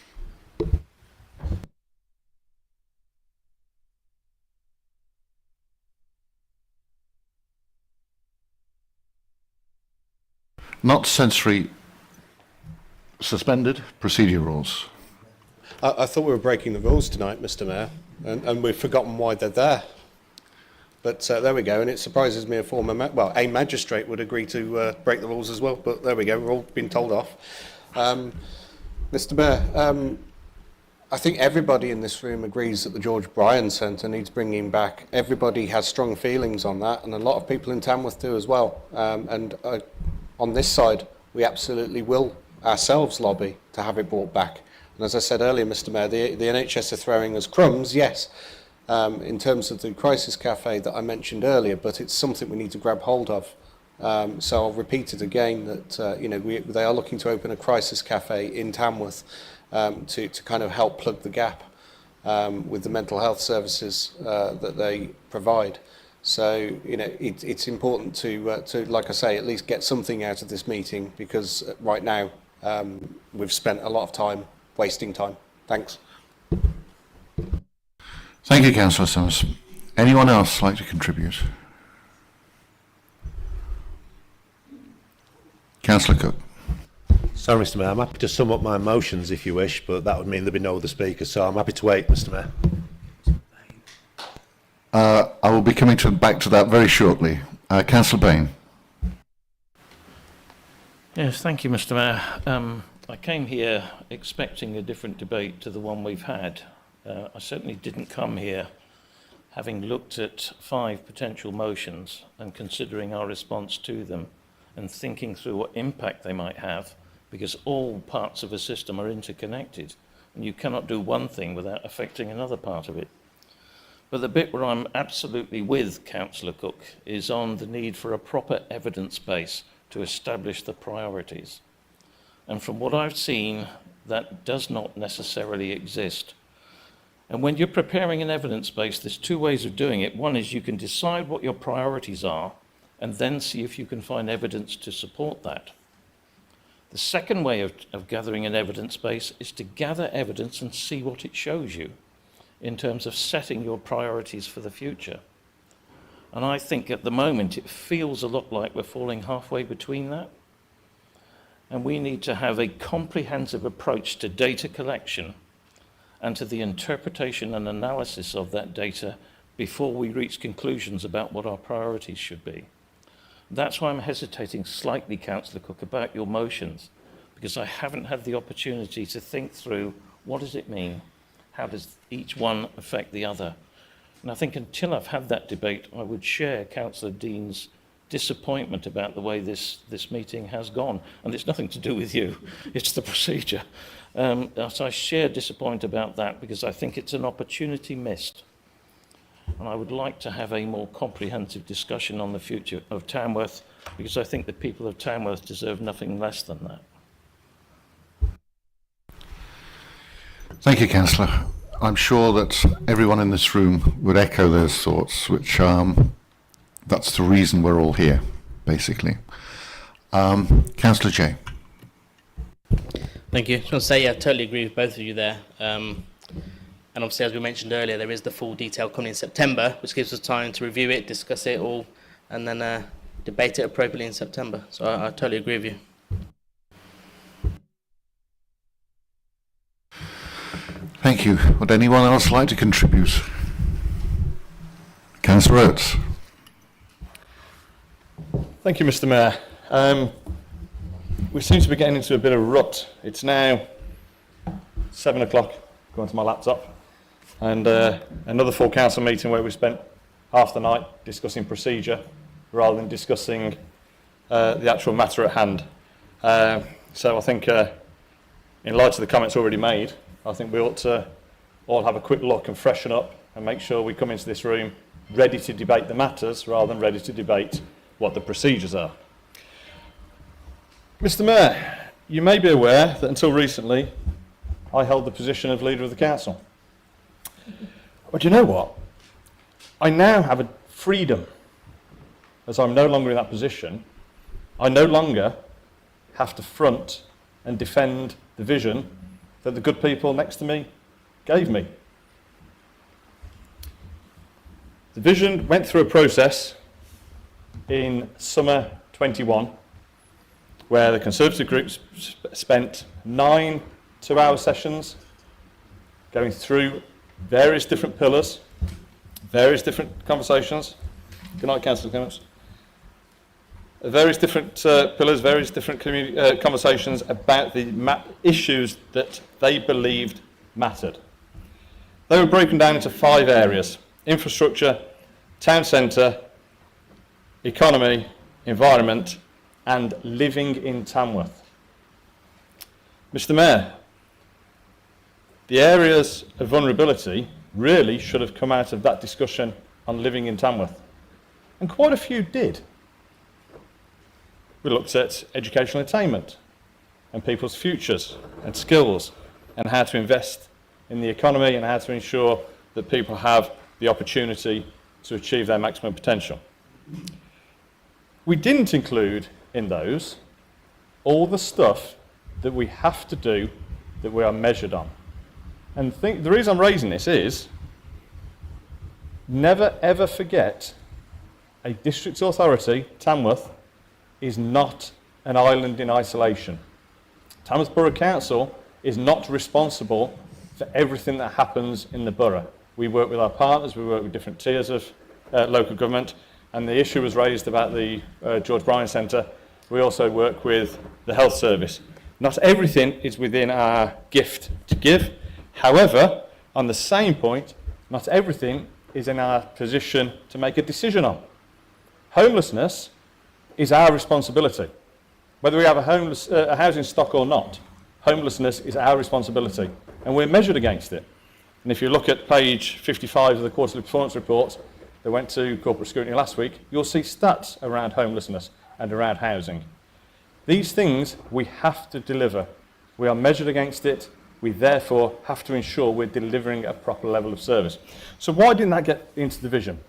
Not sensory suspended procedure rules. I thought we were breaking the rules tonight, Mr Mayor, and we've forgotten why they're there. But there we go, and it surprises me a magistrate would agree to break the rules as well, but there we go, we're all being told off. Mr Mayor, I think everybody in this room agrees that the George Bryan Centre needs bringing back. Everybody has strong feelings on that, and a lot of people in Tamworth do as well. On this side, we absolutely will ourselves lobby to have it brought back. And as I said earlier, Mr Mayor, the NHS are throwing us crumbs, yes, in terms of the crisis cafe that I mentioned earlier, but it's something we need to grab hold of. So I'll repeat it again that they are looking to open a crisis cafe in Tamworth to kind of help plug the gap with the mental health services that they provide. So it's important to like I say, at least get something out of this meeting, because right now we've spent a lot of time wasting time. Thanks. Thank you, Councillor Summers. Anyone else like to contribute? Councillor Cook. Sorry, Mr Mayor, I'm happy to sum up my motions if you wish, but that would mean there'd be no other speakers, so I'm happy to wait, Mr Mayor. I will be coming back to that very shortly. Councillor Bain. Yes, thank you, Mr Mayor. I came here expecting a different debate to the one we've had. I certainly didn't come here having looked at 5 potential motions and considering our response to them and thinking through what impact they might have, because all parts of a system are interconnected and you cannot do one thing without affecting another part of it. But the bit where I'm absolutely with Councillor Cook is on the need for a proper evidence base to establish the priorities. And from what I've seen, that does not necessarily exist. And when you're preparing an evidence base, there's 2 ways of doing it. One is you can decide what your priorities are and then see if you can find evidence to support that. The second way of gathering an evidence base is to gather evidence and see what it shows you in terms of setting your priorities for the future. And I think at the moment it feels a lot like we're falling halfway between that. And we need to have a comprehensive approach to data collection and to the interpretation and analysis of that data before we reach conclusions about what our priorities should be. That's why I'm hesitating slightly, Councillor Cook, about your motions, because I haven't had the opportunity to think through what does it mean? How does each one affect the other? And I think until I've had that debate, I would share Councillor Dean's disappointment about the way this meeting has gone. And it's nothing to do with you, it's the procedure. So I share disappointment about that because I think it's an opportunity missed. And I would like to have a more comprehensive discussion on the future of Tamworth, because I think the people of Tamworth deserve nothing less than that. Thank you, Councillor. I'm sure that everyone in this room would echo those thoughts, which that's the reason we're all here, basically. Councillor Jay. Thank you. I just want to say, I totally agree with both of you there. And obviously, as we mentioned earlier, there is the full detail coming in September, which gives us time to review it, discuss it all, and then debate it appropriately in September. So I totally agree with you. Thank you. Would anyone else like to contribute? Councillor Oates. Thank you, Mr Mayor. We seem to be getting into a bit of a rut. It's now 7 o'clock, going to my laptop, and another full council meeting where we spent half the night discussing procedure rather than discussing the actual matter at hand. So I think, in light of the comments already made, I think we ought to all have a quick look and freshen up and make sure we come into this room ready to debate the matters rather than ready to debate what the procedures are. Mr. Mayor, you may be aware that until recently I held the position of Leader of the Council. But you know what? I now have a freedom, as I'm no longer in that position. I no longer have to front and defend the vision that the good people next to me gave me. The vision went through a process in summer 21 where the Conservative group spent 9 two-hour sessions going through various different pillars, various different conversations. Good night, Councillor Clements. Various different pillars, various different conversations about the issues that they believed mattered. They were broken down into 5 areas: infrastructure, town centre, economy, environment, and living in Tamworth. Mr. Mayor, the areas of vulnerability really should have come out of that discussion on living in Tamworth, and quite a few did. We looked at educational attainment and people's futures and skills and how to invest in the economy and how to ensure that people have the opportunity to achieve their maximum potential. We didn't include in those all the stuff that we have to do that we are measured on. And the reason I'm raising this is never ever forget a district authority, Tamworth, is not an island in isolation. Tamworth Borough Council is not responsible for everything that happens in the borough. We work with our partners, we work with different tiers of local government, and the issue was raised about the George Bryan Centre. We also work with the health service. Not everything is within our gift to give. However, on the same point, not everything is in our position to make a decision on. Homelessness is our responsibility. Whether we have a housing stock or not, homelessness is our responsibility, and we're measured against it. And if you look at page 55 of the quarterly performance report that went to corporate scrutiny last week, you'll see stats around homelessness and around housing. These things we have to deliver. We are measured against it. We therefore have to ensure we're delivering a proper level of service. So why didn't that get into the vision?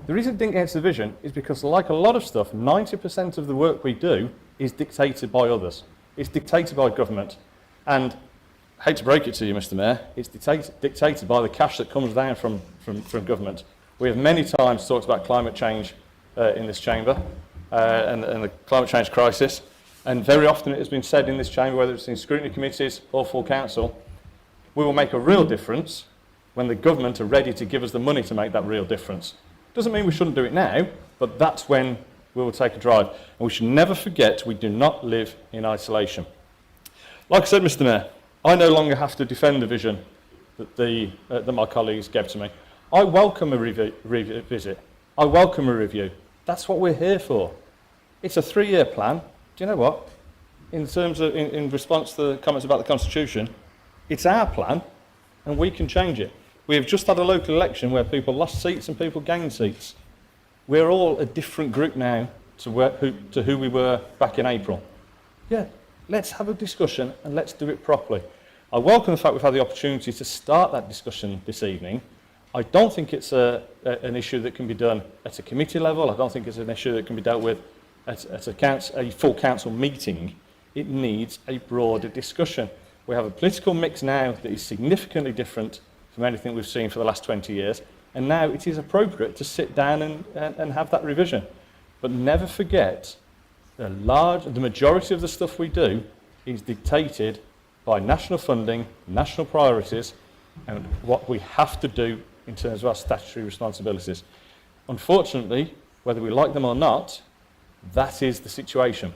The reason it didn't get into the vision is because, like a lot of stuff, 90% of the work we do is dictated by others. It's dictated by government. And I hate to break it to you, Mr. Mayor, it's dictated by the cash that comes down from government. We have many times talked about climate change in this chamber and the climate change crisis. And very often it has been said in this chamber, whether it's in scrutiny committees or full council, we will make a real difference when the government are ready to give us the money to make that real difference. Doesn't mean we shouldn't do it now, but that's when we will take a drive. And we should never forget we do not live in isolation. Like I said, Mr. Mayor, I no longer have to defend the vision that my colleagues gave to me. I welcome a revisit. I welcome a review. That's what we're here for. It's a 3-year plan. Do you know what? In terms of, in response to the comments about the Constitution, it's our plan, and we can change it. We have just had a local election where people lost seats and people gained seats. We're all a different group now to who we were back in April. Yeah, let's have a discussion and let's do it properly. I welcome the fact we've had the opportunity to start that discussion this evening. I don't think it's an issue that can be done at a committee level. I don't think it's an issue that can be dealt with at a full council meeting. It needs a broader discussion. We have a political mix now that is significantly different from anything we've seen for the last 20 years, and now it is appropriate to sit down and have that revision. But never forget, the majority of the stuff we do is dictated by national funding, national priorities, and what we have to do in terms of our statutory responsibilities. Unfortunately, whether we like them or not, that is the situation.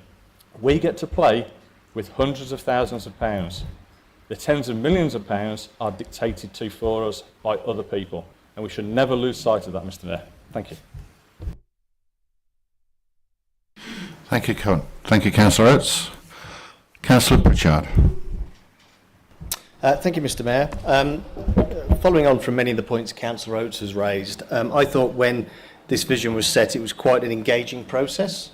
We get to play with hundreds of thousands of pounds. The tens of millions of pounds are dictated to for us by other people, and we should never lose sight of that, Mr. Mayor. Thank you. Thank you, Thank you, Councillor Oates. Councillor Pritchard. Thank you, Mr Mayor. Following on from many of the points Councillor Oates has raised, I thought when this vision was set, it was quite an engaging process.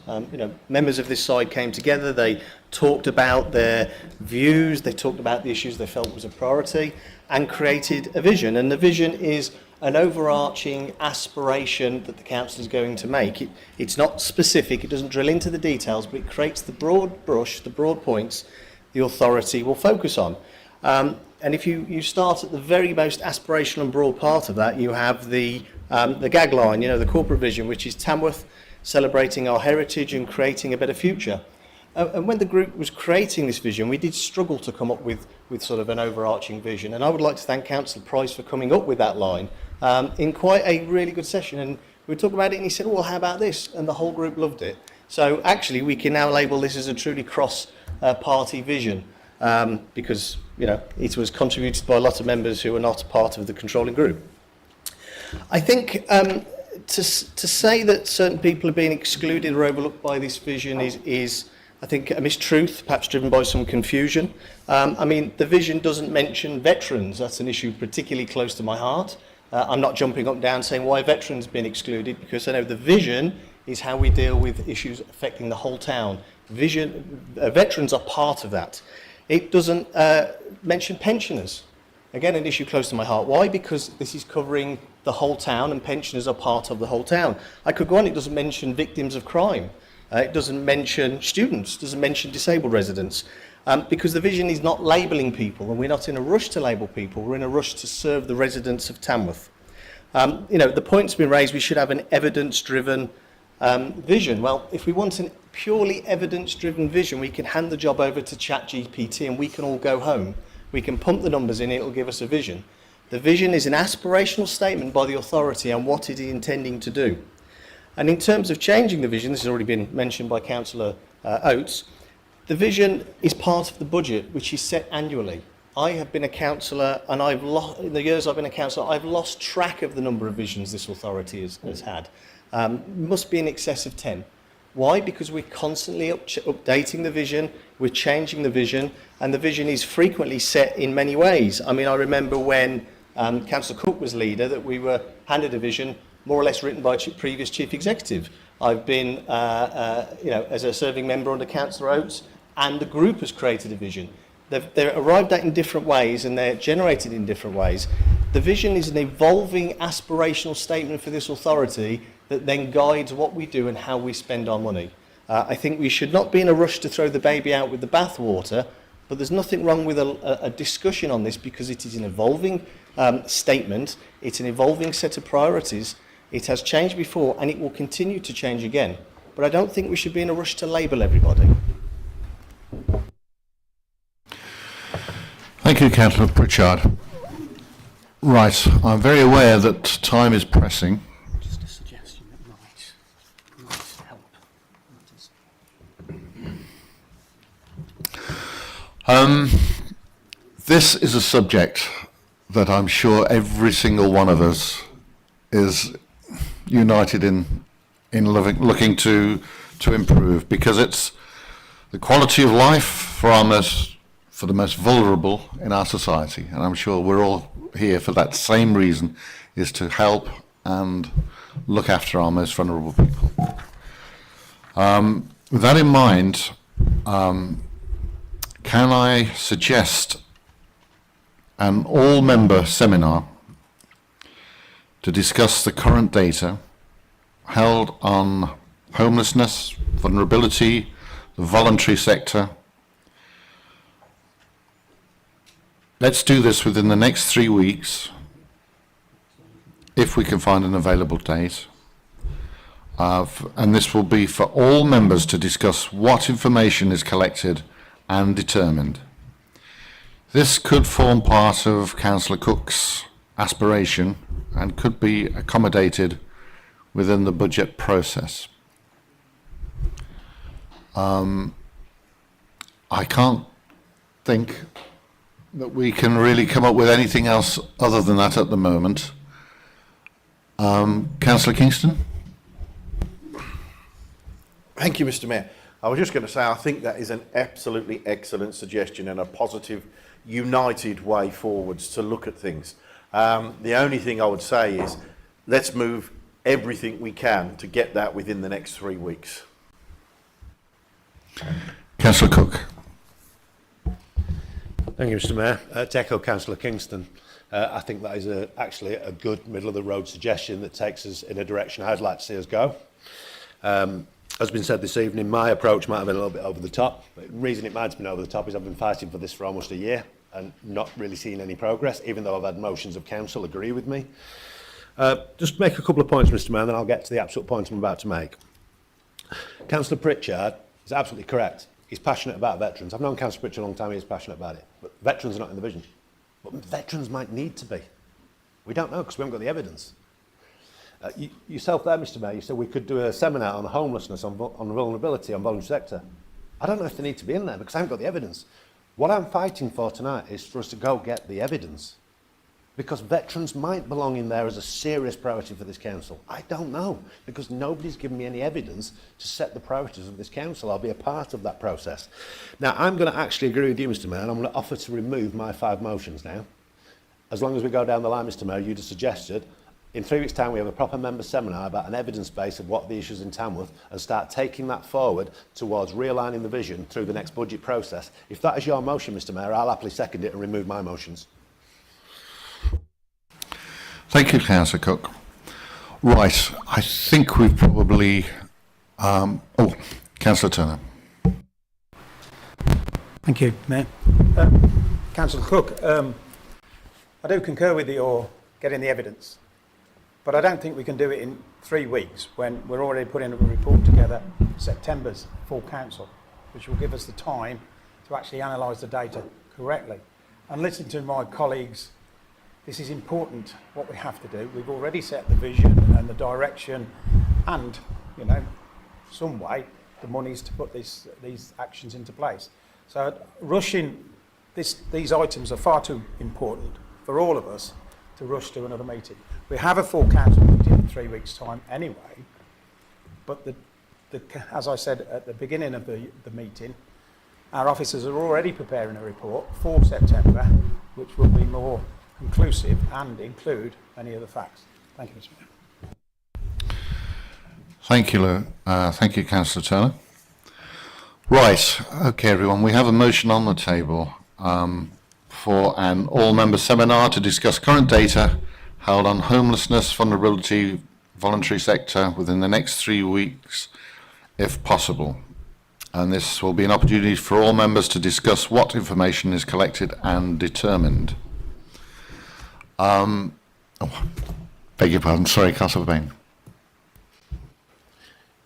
Members of this side came together, they talked about their views, they talked about the issues they felt was a priority, and created a vision. And the vision is an overarching aspiration that the council is going to make. It's not specific, it doesn't drill into the details, but it creates the broad brush, the broad points the authority will focus on. And if you start at the very most aspirational and broad part of that, you have the gag line, the corporate vision, which is Tamworth celebrating our heritage and creating a better future. And when the group was creating this vision, we did struggle to come up with sort of an overarching vision. And I would like to thank Councillor Price for coming up with that line in quite a really good session. And we talked about it and he said, well, how about this? And the whole group loved it. So actually, we can now label this as a truly cross-party vision because, it was contributed by a lot of members who are not part of the controlling group. I think to say that certain people are being excluded or overlooked by this vision is I think, a mistruth, perhaps driven by some confusion. The vision doesn't mention veterans. That's an issue particularly close to my heart. I'm not jumping up and down saying why veterans have been excluded, because I know the vision is how we deal with issues affecting the whole town. Veterans are part of that. It doesn't mention pensioners. Again, an issue close to my heart. Why? Because this is covering the whole town and pensioners are part of the whole town. I could go on, it doesn't mention victims of crime. It doesn't mention students, doesn't mention disabled residents, because the vision is not labelling people, and we're not in a rush to label people, we're in a rush to serve the residents of Tamworth. The point's been raised, we should have an evidence-driven vision. Well, if we want a purely evidence-driven vision, we can hand the job over to ChatGPT and we can all go home. We can pump the numbers in, it'll give us a vision. The vision is an aspirational statement by the authority on what it is intending to do. And in terms of changing the vision, this has already been mentioned by Councillor Oates, the vision is part of the budget, which is set annually. I have been a councillor, and in the years I've been a councillor, I've lost track of the number of visions this authority has had. Must be in excess of 10. Why? Because we're constantly updating the vision, we're changing the vision, and the vision is frequently set in many ways. I remember when Councillor Cook was leader, that we were handed a vision more or less written by previous chief executive. I've been, as a serving member under Councillor Oates, and the group has created a vision. They're arrived at in different ways and they're generated in different ways. The vision is an evolving aspirational statement for this authority that then guides what we do and how we spend our money. I think we should not be in a rush to throw the baby out with the bathwater, but there's nothing wrong with a discussion on this because it is an evolving statement, it's an evolving set of priorities. It has changed before and it will continue to change again. But I don't think we should be in a rush to label everybody. Thank you, Councillor Pritchard. Right, I'm very aware that time is pressing. Just a suggestion that might help. This is a subject that I'm sure every single one of us is united in looking to improve, because it's the quality of life for the most vulnerable in our society, and I'm sure we're all here for that same reason, is to help and look after our most vulnerable people. With that in mind, can I suggest an all-member seminar to discuss the current data held on homelessness, vulnerability, the voluntary sector? Let's do this within the next 3 weeks, if we can find an available date. And this will be for all members to discuss what information is collected and determined. This could form part of Councillor Cook's aspiration and could be accommodated within the budget process. I can't think that we can really come up with anything else other than that at the moment. Councillor Kingston? Thank you, Mr. Mayor. I was just going to say, I think that is an absolutely excellent suggestion and a positive, united way forwards to look at things. The only thing I would say is, let's move everything we can to get that within the next 3 weeks. Councillor Cook. Thank you, Mr Mayor. To echo Councillor Kingston, I think that is actually a good middle-of-the-road suggestion that takes us in a direction I'd like to see us go. As been said this evening, my approach might have been a little bit over the top. The reason it might have been over the top is I've been fighting for this for almost a year and not really seen any progress, even though I've had motions of council agree with me. Just make a couple of points, Mr Mayor, and then I'll get to the absolute point I'm about to make. Councillor Pritchard is absolutely correct. He's passionate about veterans. I've known Councillor Pritchard a long time, he's passionate about it. But veterans are not in the vision. But veterans might need to be. We don't know because we haven't got the evidence. Yourself there, Mr Mayor, you said we could do a seminar on homelessness, on vulnerability, on voluntary sector. I don't know if they need to be in there because I haven't got the evidence. What I'm fighting for tonight is for us to go get the evidence. Because veterans might belong in there as a serious priority for this council. I don't know, because nobody's given me any evidence to set the priorities of this council. I'll be a part of that process. Now, I'm going to actually agree with you, Mr Mayor, and I'm going to offer to remove my 5 motions now. As long as we go down the line, Mr Mayor, you just suggested, in 3 weeks' time we have a proper member seminar about an evidence base of what the issues in Tamworth and start taking that forward towards realigning the vision through the next budget process. If that is your motion, Mr Mayor, I'll happily second it and remove my motions. Thank you, Councillor Cook. Right, I think we've probably... Councillor Turner. Thank you, Mayor. Councillor Cook, I do concur with your getting the evidence, but I don't think we can do it in 3 weeks when we're already putting a report together September's full council, which will give us the time to actually analyse the data correctly. And listen to my colleagues. This is important, what we have to do. We've already set the vision and the direction and, you know, some way, the monies to put these actions into place. So rushing, these items are far too important for all of us to rush to another meeting. We have a full council meeting in 3 weeks' time anyway, but as I said at the beginning of the meeting, our officers are already preparing a report for September, which will be more conclusive and include any of the facts. Thank you, Mr Mayor. Thank you, Lou. Thank you, Councillor Turner. Right, okay, everyone. We have a motion on the table for an all-member seminar to discuss current data held on homelessness, vulnerability, voluntary sector within the next 3 weeks, if possible. And this will be an opportunity for all members to discuss what information is collected and determined. Beg your pardon, sorry, Councillor Bain.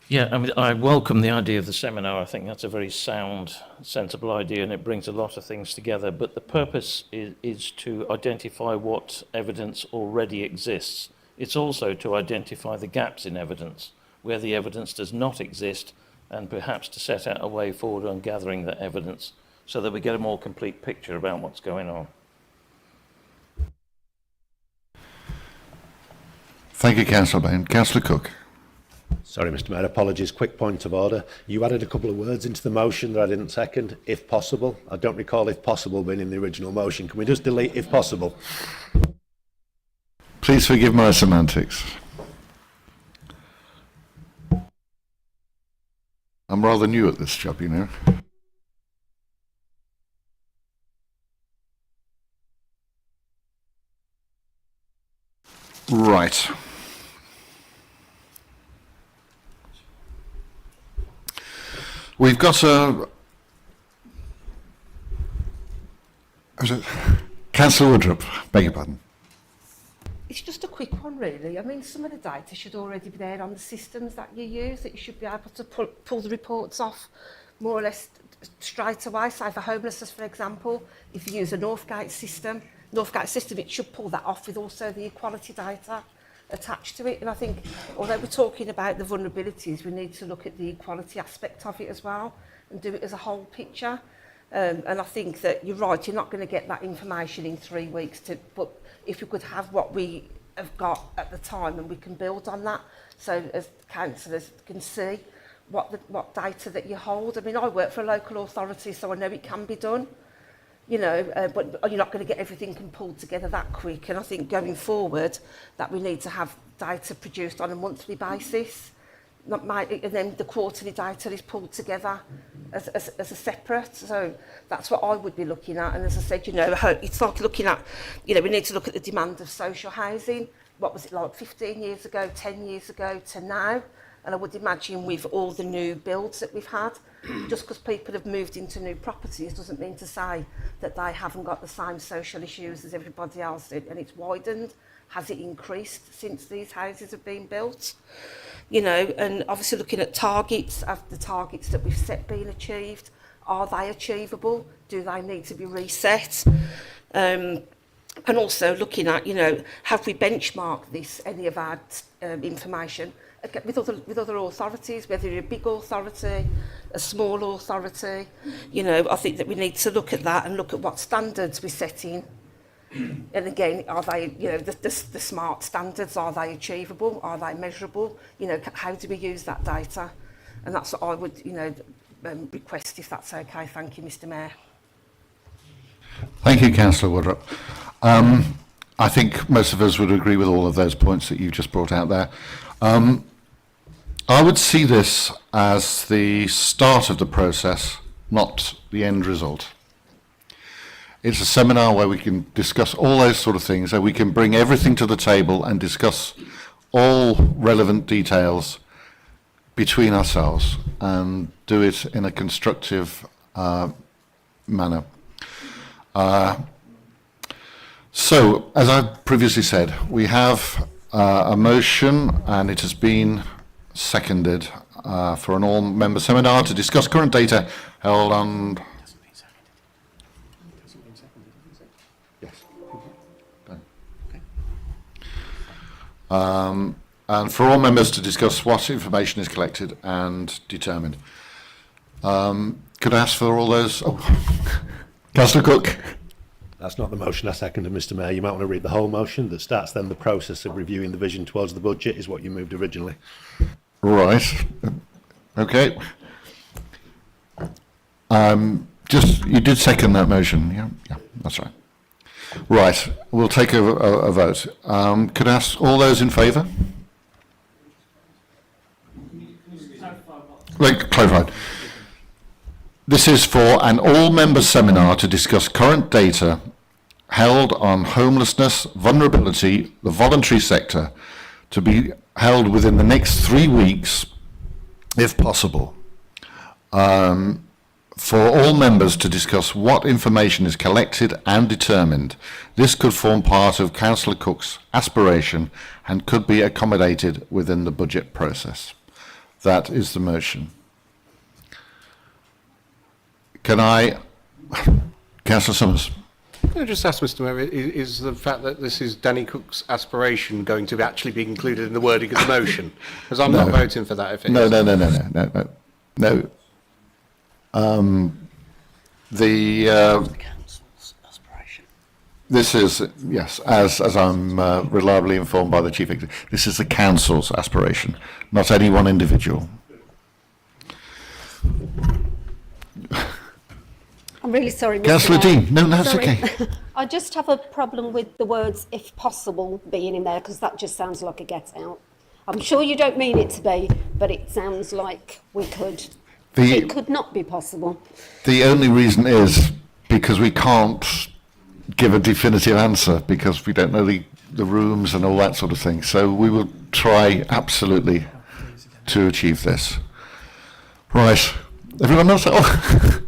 Yeah, I mean, I welcome the idea of the seminar. I think that's a very sound, sensible idea, and it brings a lot of things together. But the purpose is to identify what evidence already exists. It's also to identify the gaps in evidence, where the evidence does not exist, and perhaps to set out a way forward on gathering that evidence so that we get a more complete picture about what's going on. Thank you, Councillor Bain. Councillor Cook. Sorry, Mr Mayor, apologies. Quick point of order. You added a couple of words into the motion that I didn't second, if possible. I don't recall if possible being in the original motion. Can we just delete if possible? Please forgive my semantics. I'm rather new at this job, you know. Right. We've got a... Councillor Woodrup, beg your pardon. It's just a quick one, really. I mean, some of the data should already be there on the systems that you use, that you should be able to pull the reports off more or less straight away. Say for homelessness, for example, if you use a Northgate system, it should pull that off with also the equality data attached to it. And I think, although we're talking about the vulnerabilities, we need to look at the equality aspect of it as well and do it as a whole picture. And I think that you're right, you're not going to get that information in 3 weeks, but if we could have what we have got at the time and we can build on that, so as councillors can see what data that you hold. I mean, I work for a local authority, so I know it can be done, you know, but you're not going to get everything pulled together that quick. And I think going forward that we need to have data produced on a monthly basis, and then the quarterly data is pulled together as a separate. So that's what I would be looking at. And as I said, you know, it's like looking at, you know, we need to look at the demand of social housing. What was it like 15 years ago, 10 years ago to now? And I would imagine with all the new builds that we've had, just because people have moved into new properties doesn't mean to say that they haven't got the same social issues as everybody else did. And it's widened. Has it increased since these houses have been built? You know, and obviously looking at targets, have the targets that we've set been achieved? Are they achievable? Do they need to be reset? And also looking at, you know, have we benchmarked this, any of our information with other authorities, whether you're a big authority, a small authority? You know, I think that we need to look at that and look at what standards we're setting. And again, are they, you know, the smart standards, are they achievable? Are they measurable? You know, how do we use that data? And that's what I would, you know, request, if that's okay. Thank you, Mr. Mayor. Thank you, Councillor Woodrup. I think most of us would agree with all of those points that you just brought out there. I would see this as the start of the process, not the end result. It's a seminar where we can discuss all those sort of things, so we can bring everything to the table and discuss all relevant details between ourselves and do it in a constructive manner. So, as I previously said, we have a motion, and it has been seconded for an all-member seminar to discuss current data held on... and for all members to discuss what information is collected and determined. Could I ask for all those? Oh. Councillor Cook. That's not the motion I seconded, Mr. Mayor. You might want to read the whole motion that starts then the process of reviewing the vision towards the budget is what you moved originally. Right. Okay. You did second that motion, yeah, that's right. Right, we'll take a vote. Could I ask all those in favour? Clarified. This is for an all-member seminar to discuss current data held on homelessness, vulnerability, the voluntary sector, to be held within the next 3 weeks, if possible. For all members to discuss what information is collected and determined. This could form part of Councillor Cook's aspiration and could be accommodated within the budget process. That is the motion. Can I... Councillor Summers. Can I just ask, Mr. Mayor, is the fact that this is Danny Cook's aspiration going to actually be included in the wording of the motion? Because I'm not voting for that if it is. No. The council's aspiration. This is, yes, as I'm reliably informed by the Chief Executive, this is the council's aspiration, not any one individual. I'm really sorry, Mr. Councillor Mayor. Dean, no, that's Sorry. okay. I just have a problem with the words "if possible" being in there, because that just sounds like a get out. I'm sure you don't mean it to be, but it sounds like we could. It could not be possible. The only reason is because we can't give a definitive answer because we don't know the rooms and all that sort of thing. So we will try absolutely to achieve this. Right. Everyone else? Oh.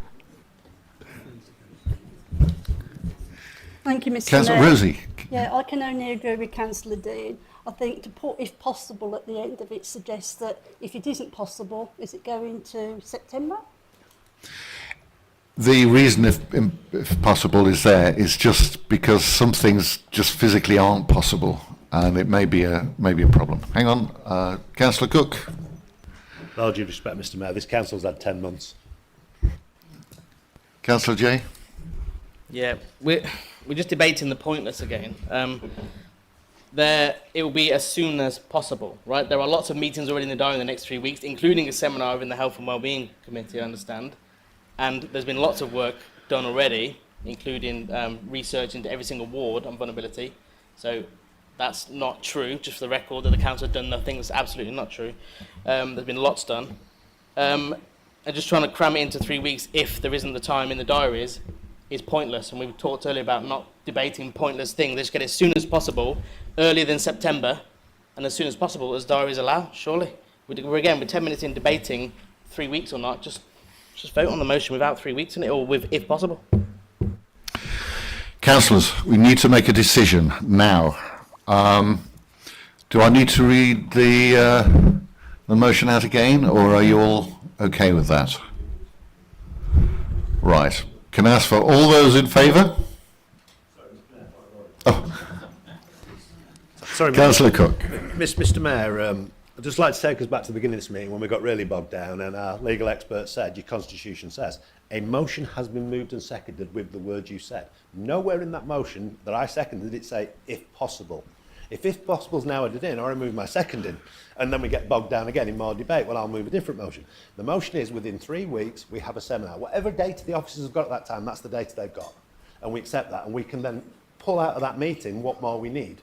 Thank you, Mr. Councillor Mayor. Rosie. Yeah, I can only agree with Councillor Dean. I think to put "if possible" at the end of it suggests that if it isn't possible, is it going to September? The reason, if possible, is there is just because some things just physically aren't possible, and it may be a problem. Hang on, Councillor Cook. With all due respect, Mr. Mayor, this council's had 10 months. Councillor Jay. Yeah, we're just debating the pointless again. it will be as soon as possible, right? There are lots of meetings already in the diary in the next 3 weeks, including a seminar in the Health and Wellbeing Committee, I understand. And there's been lots of work done already, including research into every single ward on vulnerability. So that's not true, just for the record, that the council have done nothing. That's absolutely not true. There's been lots done. And just trying to cram it into 3 weeks if there isn't the time in the diaries is pointless. And we talked earlier about not debating pointless things. Let's get it as soon as possible, earlier than September, and as soon as possible as diaries allow, surely. We're 10 minutes in debating 3 weeks or not. Just vote on the motion without 3 weeks in it, or with, if possible. Councillors, we need to make a decision now. Do I need to read the motion out again, or are you all okay with that? Right. Can I ask for all those in favour? Oh. Sorry, Councillor Cook. Mr. Mayor, I'd just like to take us back to the beginning of this meeting when we got really bogged down and our legal expert said, your constitution says, a motion has been moved and seconded with the words you said. Nowhere in that motion that I seconded did it say, if possible. If possible is now added in, or I move my seconding, and then we get bogged down again in more debate, well, I'll move a different motion. The motion is within 3 weeks, we have a seminar. Whatever data the officers have got at that time, that's the data they've got. And we accept that, and we can then pull out of that meeting what more we need.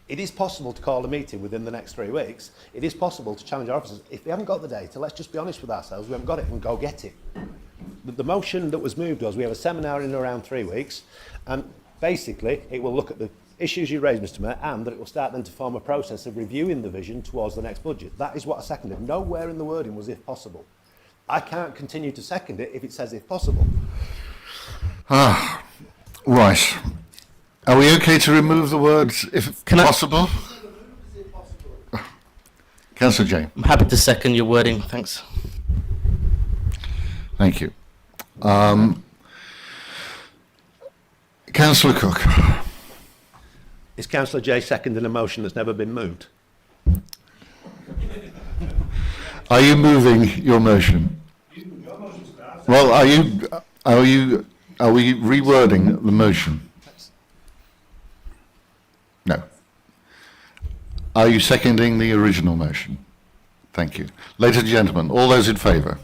It is possible to call a meeting within the next 3 weeks. It is possible to challenge our officers. If they haven't got the data, let's just be honest with ourselves, we haven't got it, and go get it. The motion that was moved was we have a seminar in around 3 weeks, and basically it will look at the issues you raised, Mr. Mayor, and that it will start then to form a process of reviewing the vision towards the next budget. That is what I seconded. Nowhere in the wording was if possible. I can't continue to second it if it says if possible. Right. Are we okay to remove the words if possible? Councillor Jane. I'm happy to second your wording, thanks. Thank you. Councillor Cook. Is Councillor Jay seconding a motion that's never been moved? Are you moving your motion? Well, are we rewording the motion? No. Are you seconding the original motion? Thank you. Ladies and gentlemen, all those in favour?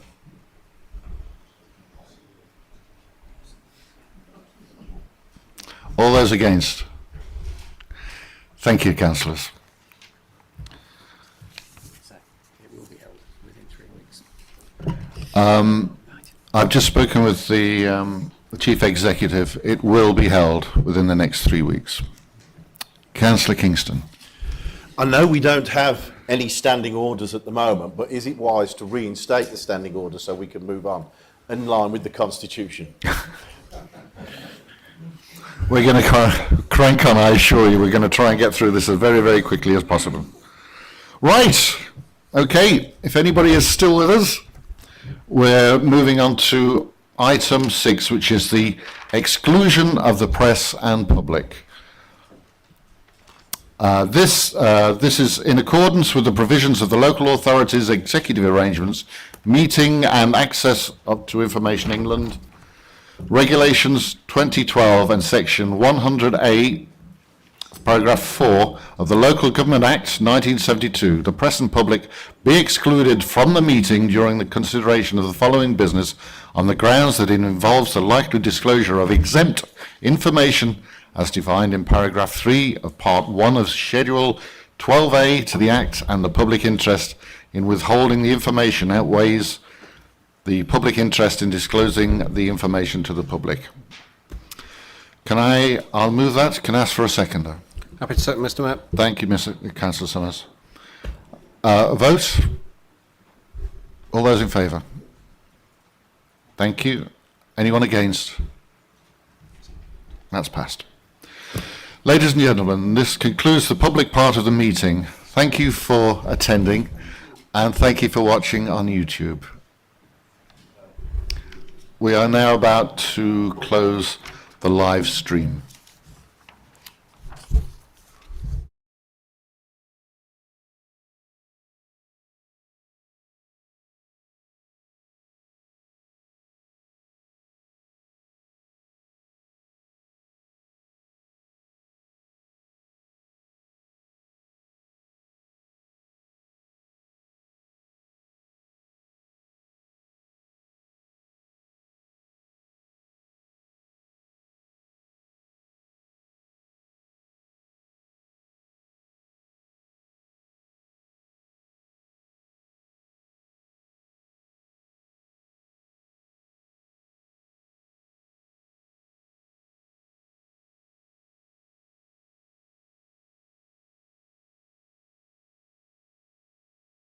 All those against? Thank you, councillors. I've just spoken with the Chief Executive. It will be held within the next 3 weeks. Councillor Kingston. I know we don't have any standing orders at the moment, but is it wise to reinstate the standing order so we can move on in line with the Constitution? We're going to crank on, I assure you. We're going to try and get through this as very, very quickly as possible. Right. Okay. If anybody is still with us, we're moving on to item 6, which is the exclusion of the press and public. This is in accordance with the provisions of the local authorities' executive arrangements, meeting and access up to Information England, Regulations 2012 and Section 100A, Paragraph 4 of the Local Government Act 1972. The press and public be excluded from the meeting during the consideration of the following business on the grounds that it involves the likely disclosure of exempt information as defined in Paragraph 3 of Part 1 of Schedule 12A to the Act, and the public interest in withholding the information outweighs the public interest in disclosing the information to the public. I'll move that. Can I ask for a seconder? Happy to second, Mr. Mayor. Thank you, Councillor Summers. A vote? All those in favour? Thank you. Anyone against? That's passed. Ladies and gentlemen, this concludes the public part of the meeting. Thank you for attending, and thank you for watching on YouTube. We are now about to close the live stream.